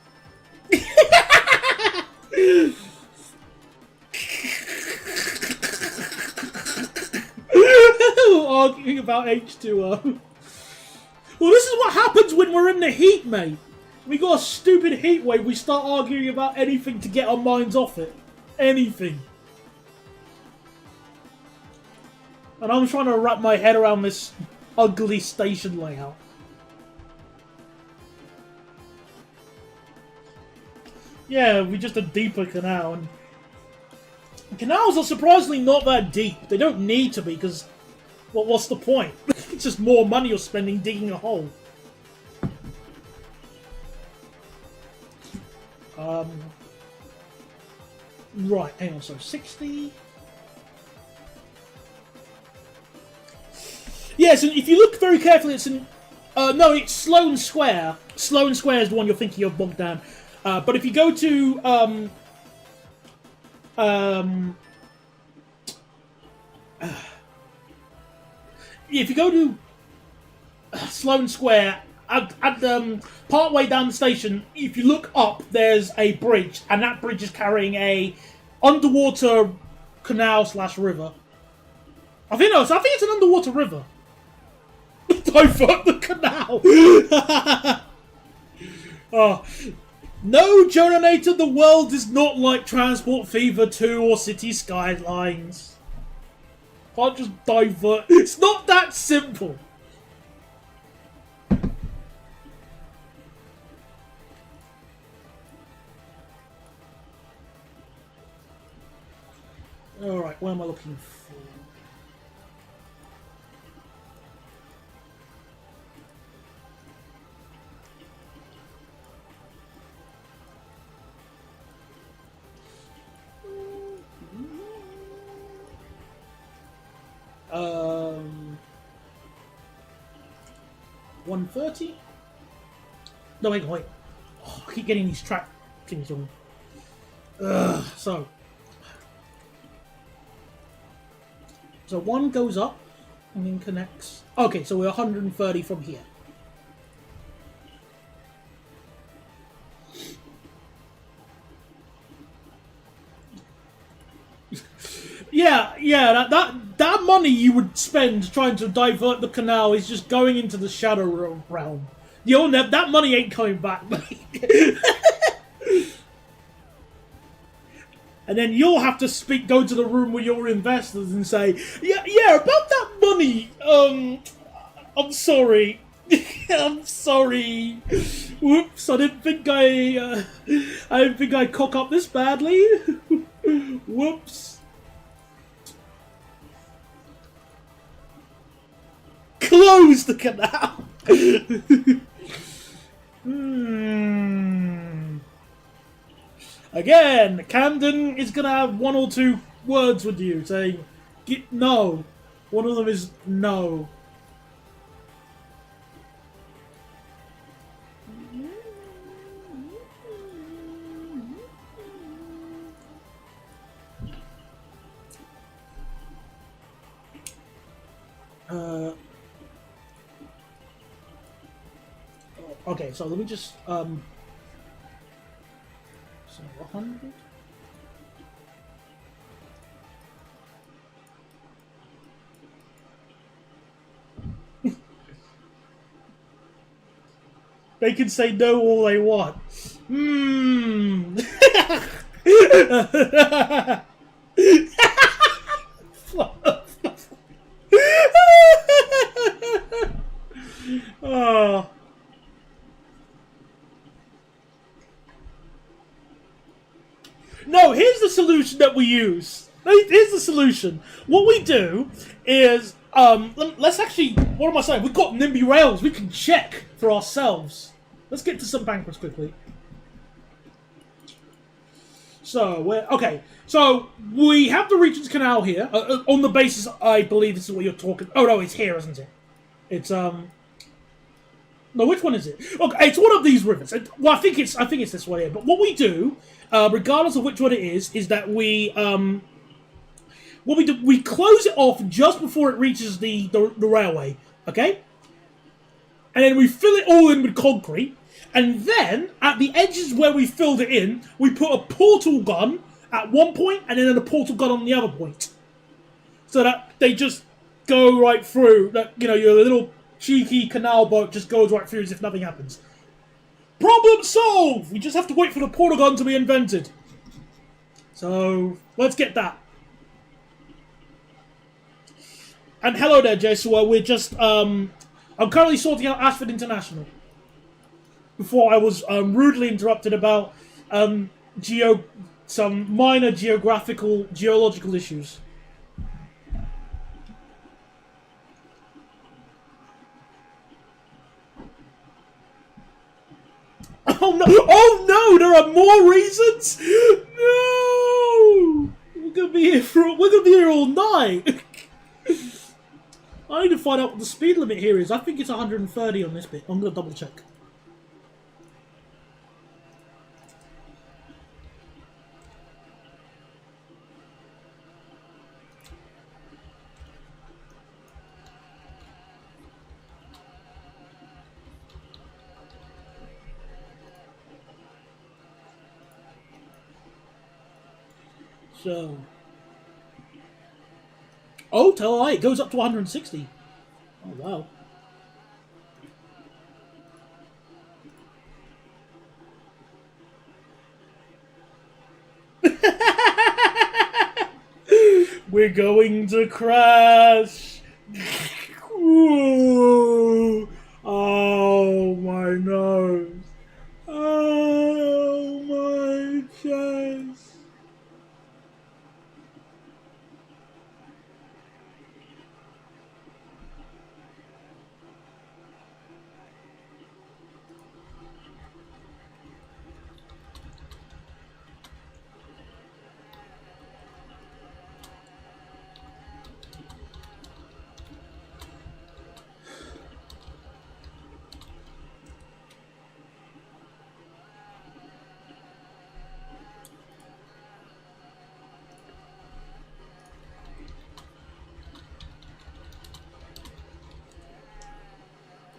S1: Arguing about H2O. Well, this is what happens when we're in the heat, mate. We got a stupid heat wave. We start arguing about anything to get our minds off it. Anything. And I'm trying to wrap my head around this ugly station layout. Yeah, we just a deeper canal. And canals are surprisingly not that deep. They don't need to be, because, well, what's the point? It's just more money you're spending digging a hole. Right, hang on, so 60... Yeah, so if you look very carefully, it's in... no, it's Sloane Square. Sloane Square is the one you're thinking of, Bogdan. But if you go to... if you go to Sloane Square, part way down the station, if you look up, there's a bridge, and that bridge is carrying a underwater canal / river. I think it's an underwater river. Divert the canal. Oh. No, Jonanator, the world is not like Transport Fever 2 or City Skylines. Can't just divert. It's not that simple. Alright, what am I looking for? Um, 130? No, wait. Oh, I keep getting these track things on. So one goes up and then connects. Okay, so we're 130 from here. Yeah, that money you would spend trying to divert the canal is just going into the shadow realm. That money ain't coming back, mate. And then you'll have to go to the room with your investors and say, yeah, about that money, I'm sorry. I'm sorry. Whoops, I didn't think I'd cock up this badly. Whoops. Close the canal. Again, Camden is gonna have one or two words with you saying, no. One of them is no. Okay, so let me just so 100. They can say no all they want. Oh. No, here's the solution that we use. Here's the solution. What we do is, let's actually, what am I saying? We've got Nimby rails. We can check for ourselves. let's get to some banquets quickly. So, okay. So, we have the Regent's Canal here, on the basis, I believe this is what you're talking... Oh, no, it's here, isn't it? It's, No, which one is it? Okay, it's one of these rivers. Well, I think it's this one here. But what we do, regardless of which one it is that we, what we do, we close it off just before it reaches the railway, okay? And then we fill it all in with concrete. And then, at the edges where we filled it in, we put a portal gun at one point, and then a portal gun on the other point. So that they just go right through. That, you know, your little cheeky canal boat just goes right through as if nothing happens. Problem solved! We just have to wait for the portal gun to be invented. So, let's get that. And hello there, Jesua. We're just, I'm currently sorting out Ashford International. Before I was rudely interrupted about some minor geological issues. Oh no! Oh no! There are more reasons. No! We're gonna be here all night. I need to find out what the speed limit here is. I think it's 130 on this bit. I'm gonna double check. So, oh, tell a lie, it goes up to 160. Oh, wow. We're going to crash. Ooh. Oh, my nose. Oh, my chest.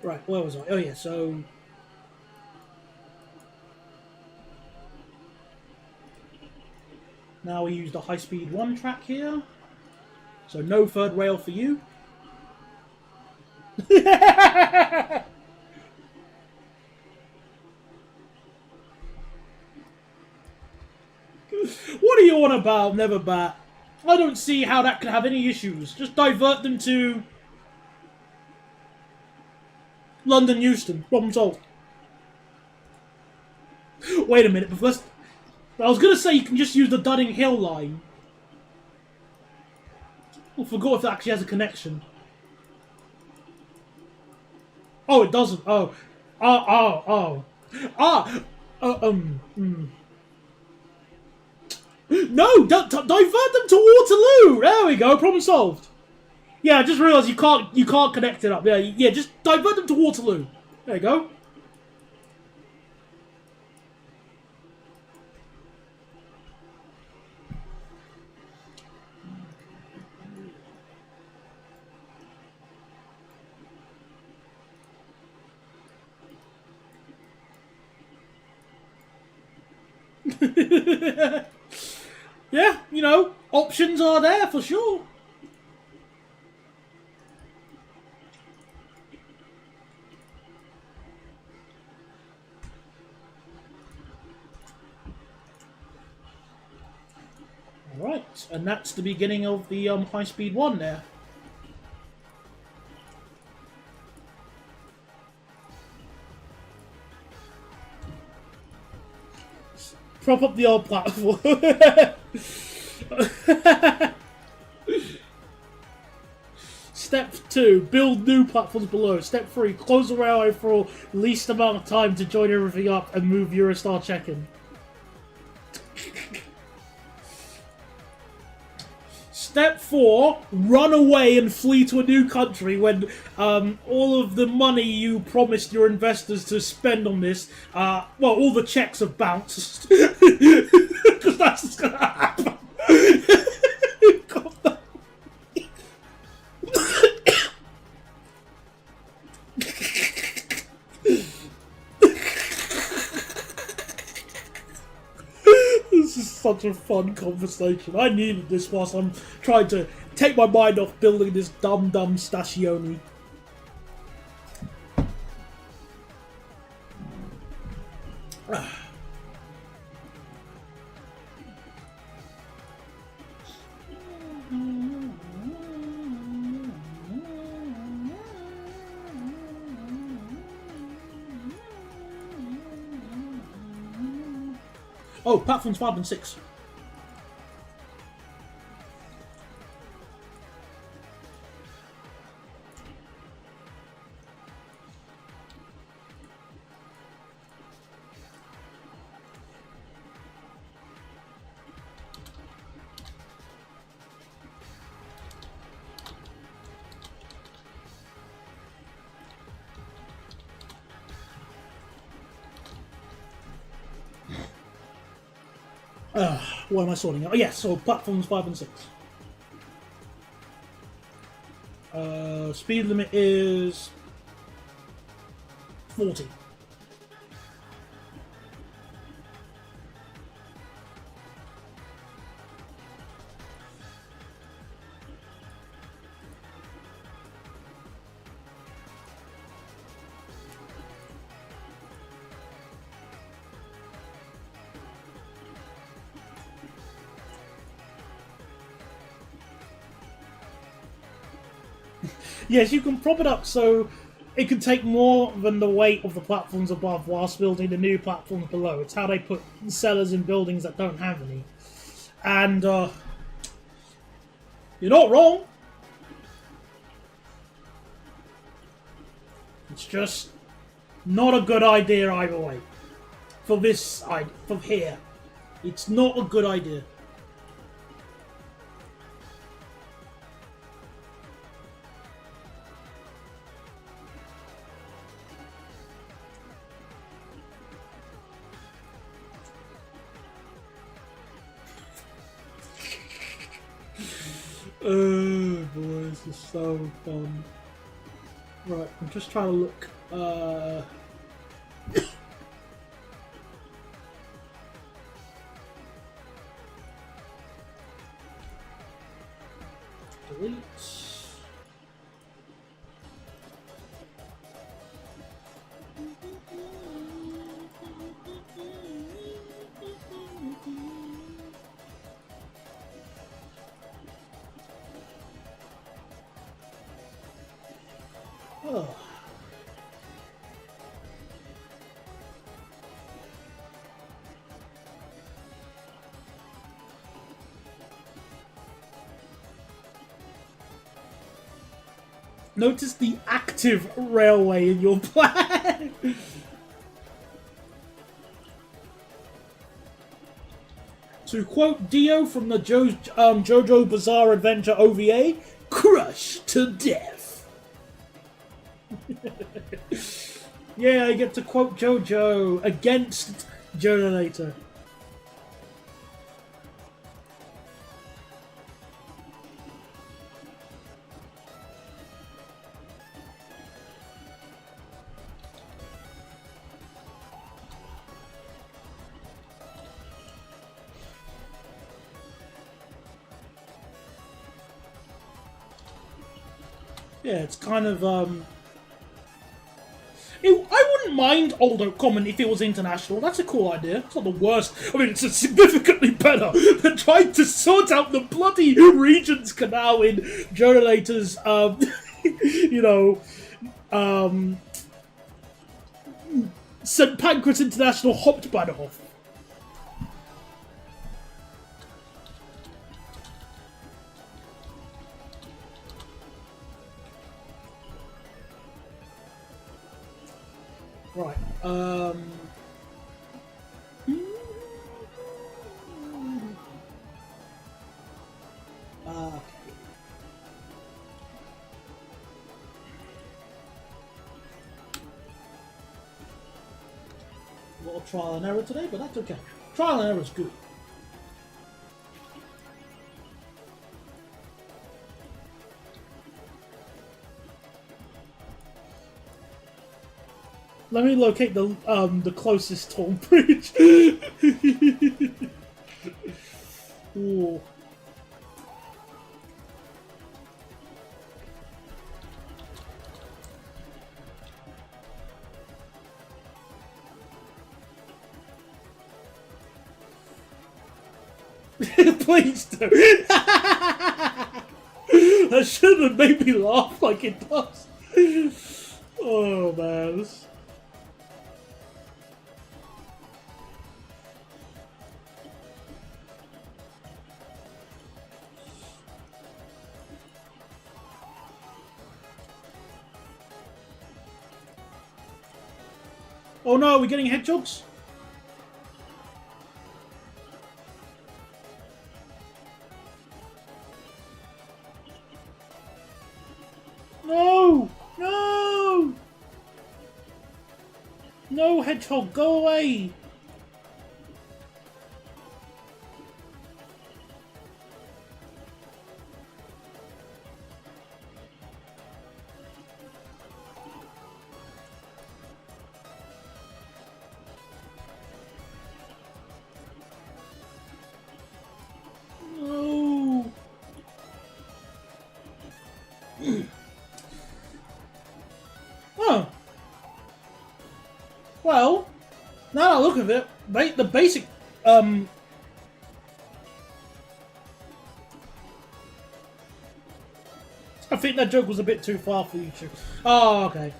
S1: Right, where was I? Oh yeah, so... Now we use the high-speed 1 track here. So no third rail for you. What are you on about, Never Bat? I don't see how that could have any issues. Just divert them to... London Euston. Problem solved. Wait a minute, but first... I was going to say you can just use the Dunning Hill line. I forgot if it actually has a connection. Oh, it doesn't. Oh. No! Divert them to Waterloo! There we go, problem solved. Yeah, I just realised you can't connect it up. Yeah, just divert them to Waterloo. There you go. Yeah, you know, options are there for sure. Alright, and that's the beginning of the high-speed 1 there. Prop up the old platform. Step 2, 2, build new platforms below. Step 3, close the railway for least amount of time to join everything up and move Eurostar check-in. Step 4, run away and flee to a new country when all of the money you promised your investors to spend on this, well, all the checks have bounced. Because that's what's going to happen. This is such a fun conversation. I needed this whilst I'm trying to take my mind off building this dumb stazione. Oh, platforms 5 and 6. What am I sorting out? Oh, yes, so platforms 5 and 6. Speed limit is 40. Yes, you can prop it up so it can take more than the weight of the platforms above whilst building the new platforms below. It's how they put cellars in buildings that don't have any. And, you're not wrong. It's just not a good idea either way. For this side, from here. It's not a good idea. Oh boy, this is so fun. Right, I'm just trying to look. Delete. Oh. Notice the active railway in your plan. To quote Dio from the JoJo Bizarre Adventure OVA, crush to death. Yeah, I get to quote JoJo against Journalator. Yeah, it's kind of, I wouldn't mind Old Oak Common if it was international. That's a cool idea. It's not the worst. I mean, it's significantly better than trying to sort out the bloody Regents Canal in Journalator's, St. Pancras International Hauptbahnhof. Right. Okay. A lot of trial and error today, but that's okay. Trial and error is good. Let me locate the closest tall bridge. Ooh. Please do. That shouldn't have made me laugh like it does. Oh man. Oh no, are we getting hedgehogs? No! No! No, hedgehog, go away! No! Oh. Well, now that I look at it, the basic, I think that joke was a bit too far for YouTube. Oh, okay.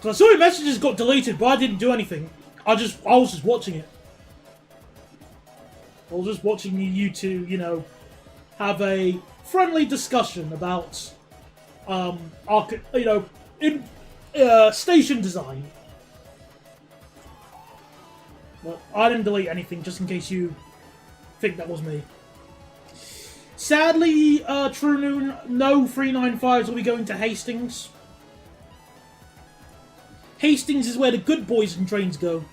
S1: So I saw your messages got deleted, but I didn't do anything. I was just watching it. I was just watching you two, you know, have a friendly discussion about, station design. But I didn't delete anything, just in case you think that was me. Sadly, True Noon, no 395s will be going to Hastings. Hastings is where the good boys and trains go.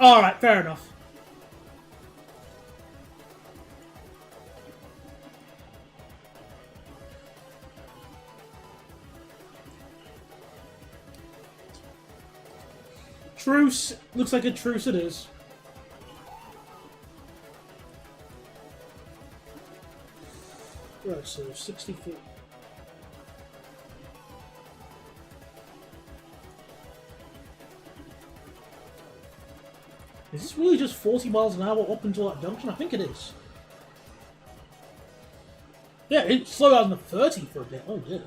S1: Alright, fair enough. Truce. Looks like a truce it is. Right, so 60 feet. Is this really just 40 miles an hour up until that junction? I think it is. Yeah, it slowed down to 30 for a bit. Oh dear.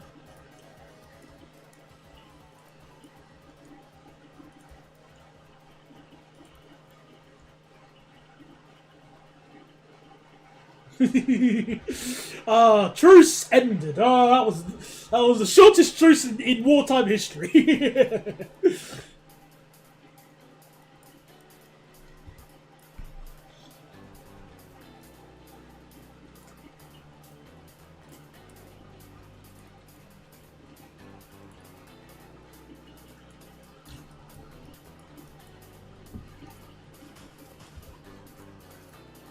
S1: Truce ended. Oh, that was the shortest truce in wartime history.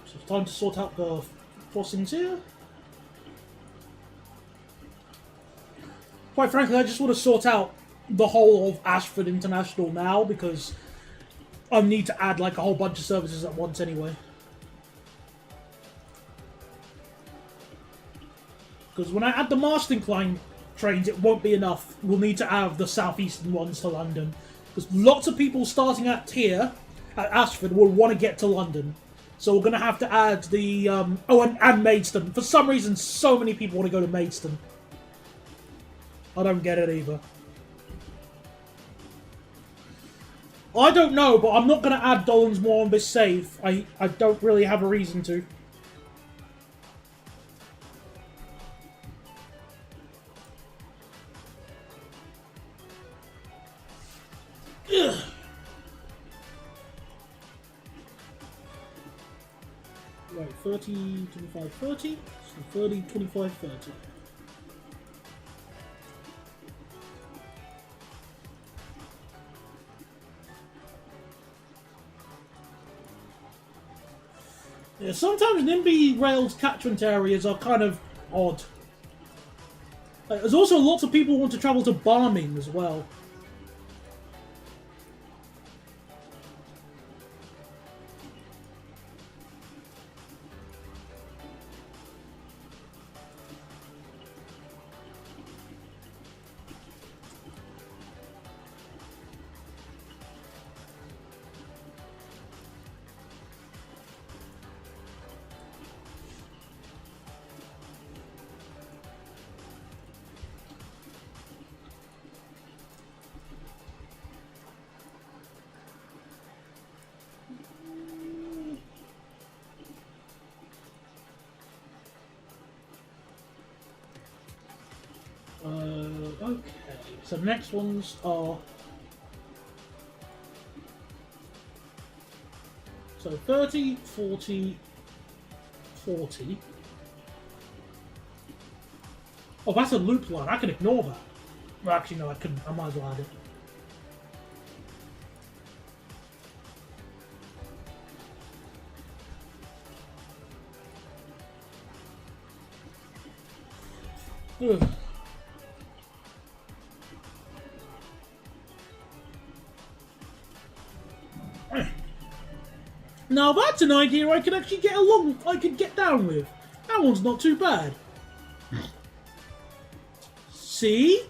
S1: So it's time to sort out the crossings here. Quite frankly, I just want to sort out the whole of Ashford International now because I need to add like a whole bunch of services at once anyway. Because when I add the Marston Line trains, it won't be enough. We'll need to have the southeastern ones to London. Because lots of people starting at here, at Ashford, will want to get to London. So we're going to have to add the... and Maidstone. For some reason, so many people want to go to Maidstone. I don't get it either. I don't know, but I'm not going to add Dolan's more on this save. I don't really have a reason to. Ugh. Right, 30, 25, 30. So 30, 25, 30. Yeah, sometimes Nimby Rail's catchment areas are kind of odd. There's also lots of people who want to travel to Barming as well. Okay, so the next ones are... So 30, 40, 40. Oh, that's a loop line. I can ignore that. Well, actually, no, I couldn't. I might as well add it. Ugh. Now that's an idea I could actually get along, I could get down with. That one's not too bad. See?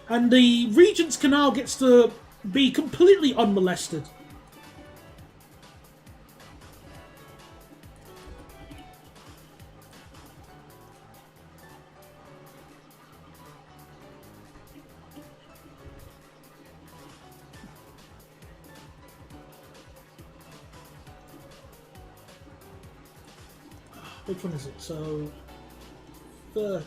S1: And the Regent's Canal gets to be completely unmolested. Which one is it? So, 30.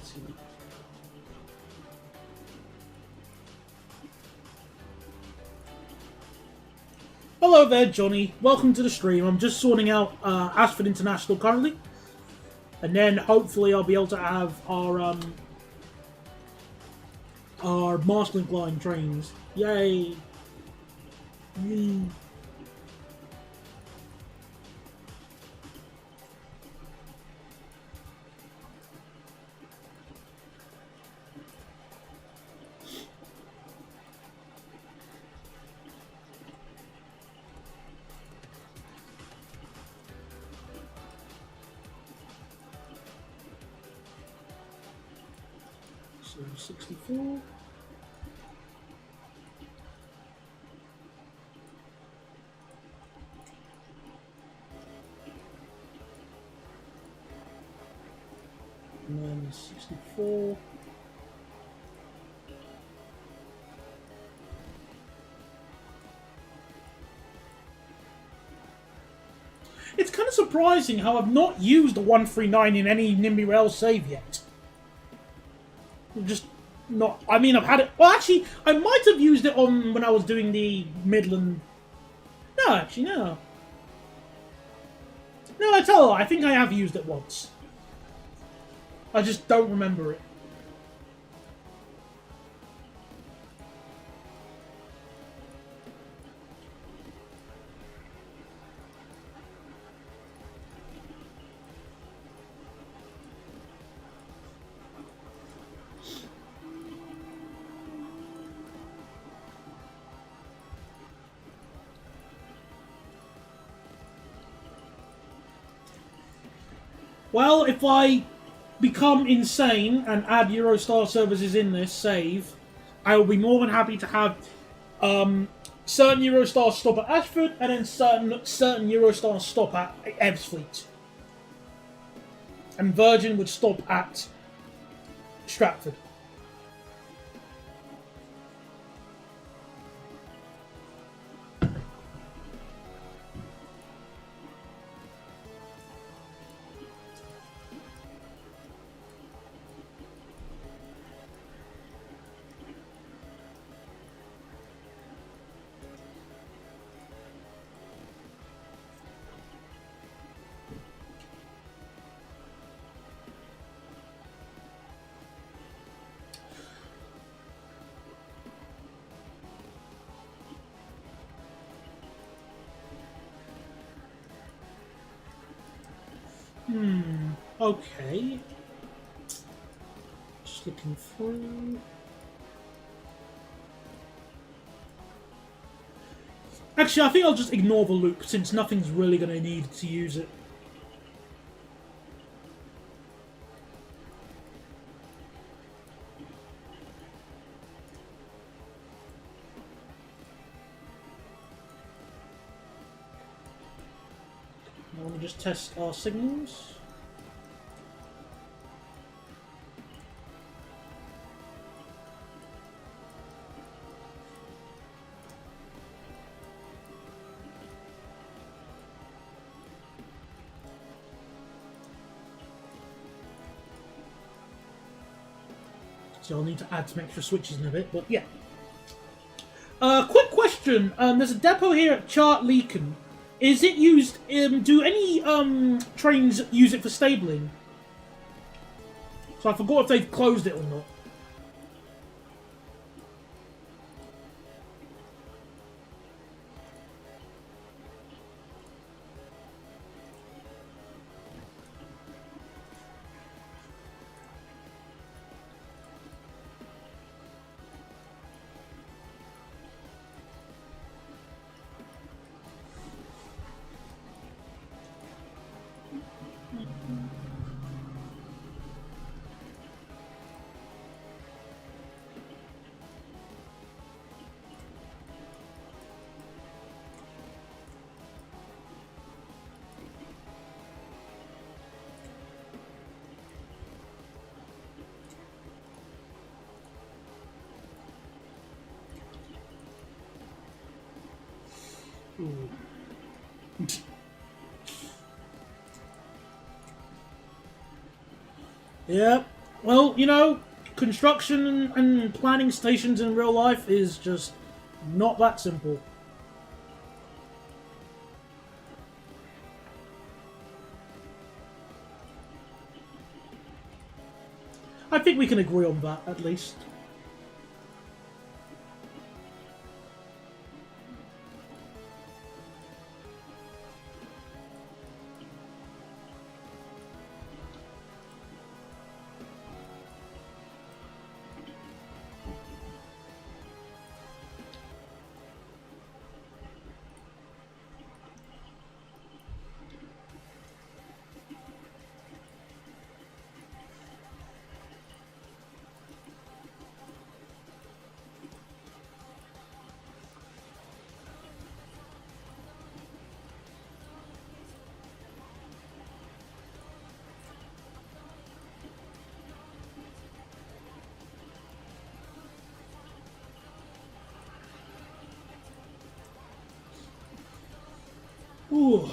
S1: Hello there, Johnny. Welcome to the stream. I'm just sorting out Ashford International currently. And then hopefully I'll be able to have our Marshland Line trains. Yay! Yay. So 64. And then 64. It's kind of surprising how I've not used the 139 in any Nimby Rail save yet. Just not... I mean, I've had it... Well, actually, I might have used it on when I was doing the Midland... No, actually, no. No, I tell you, I think I have used it once. I just don't remember it. Well, if I become insane and add Eurostar services in this save, I will be more than happy to have certain Eurostar stop at Ashford and then certain Eurostar stop at Ebbsfleet. And Virgin would stop at Stratford. Okay. Just looking through. Actually, I think I'll just ignore the loop since nothing's really going to need to use it. I want to just test our signals. So I'll need to add some extra switches in a bit, but yeah. Quick question. There's a depot here at Chartleacon. Is it used... do any trains use it for stabling? So I forgot if they've closed it or not. Ooh. Yeah, well, you know, construction and planning stations in real life is just not that simple. I think we can agree on that, at least. Ooh.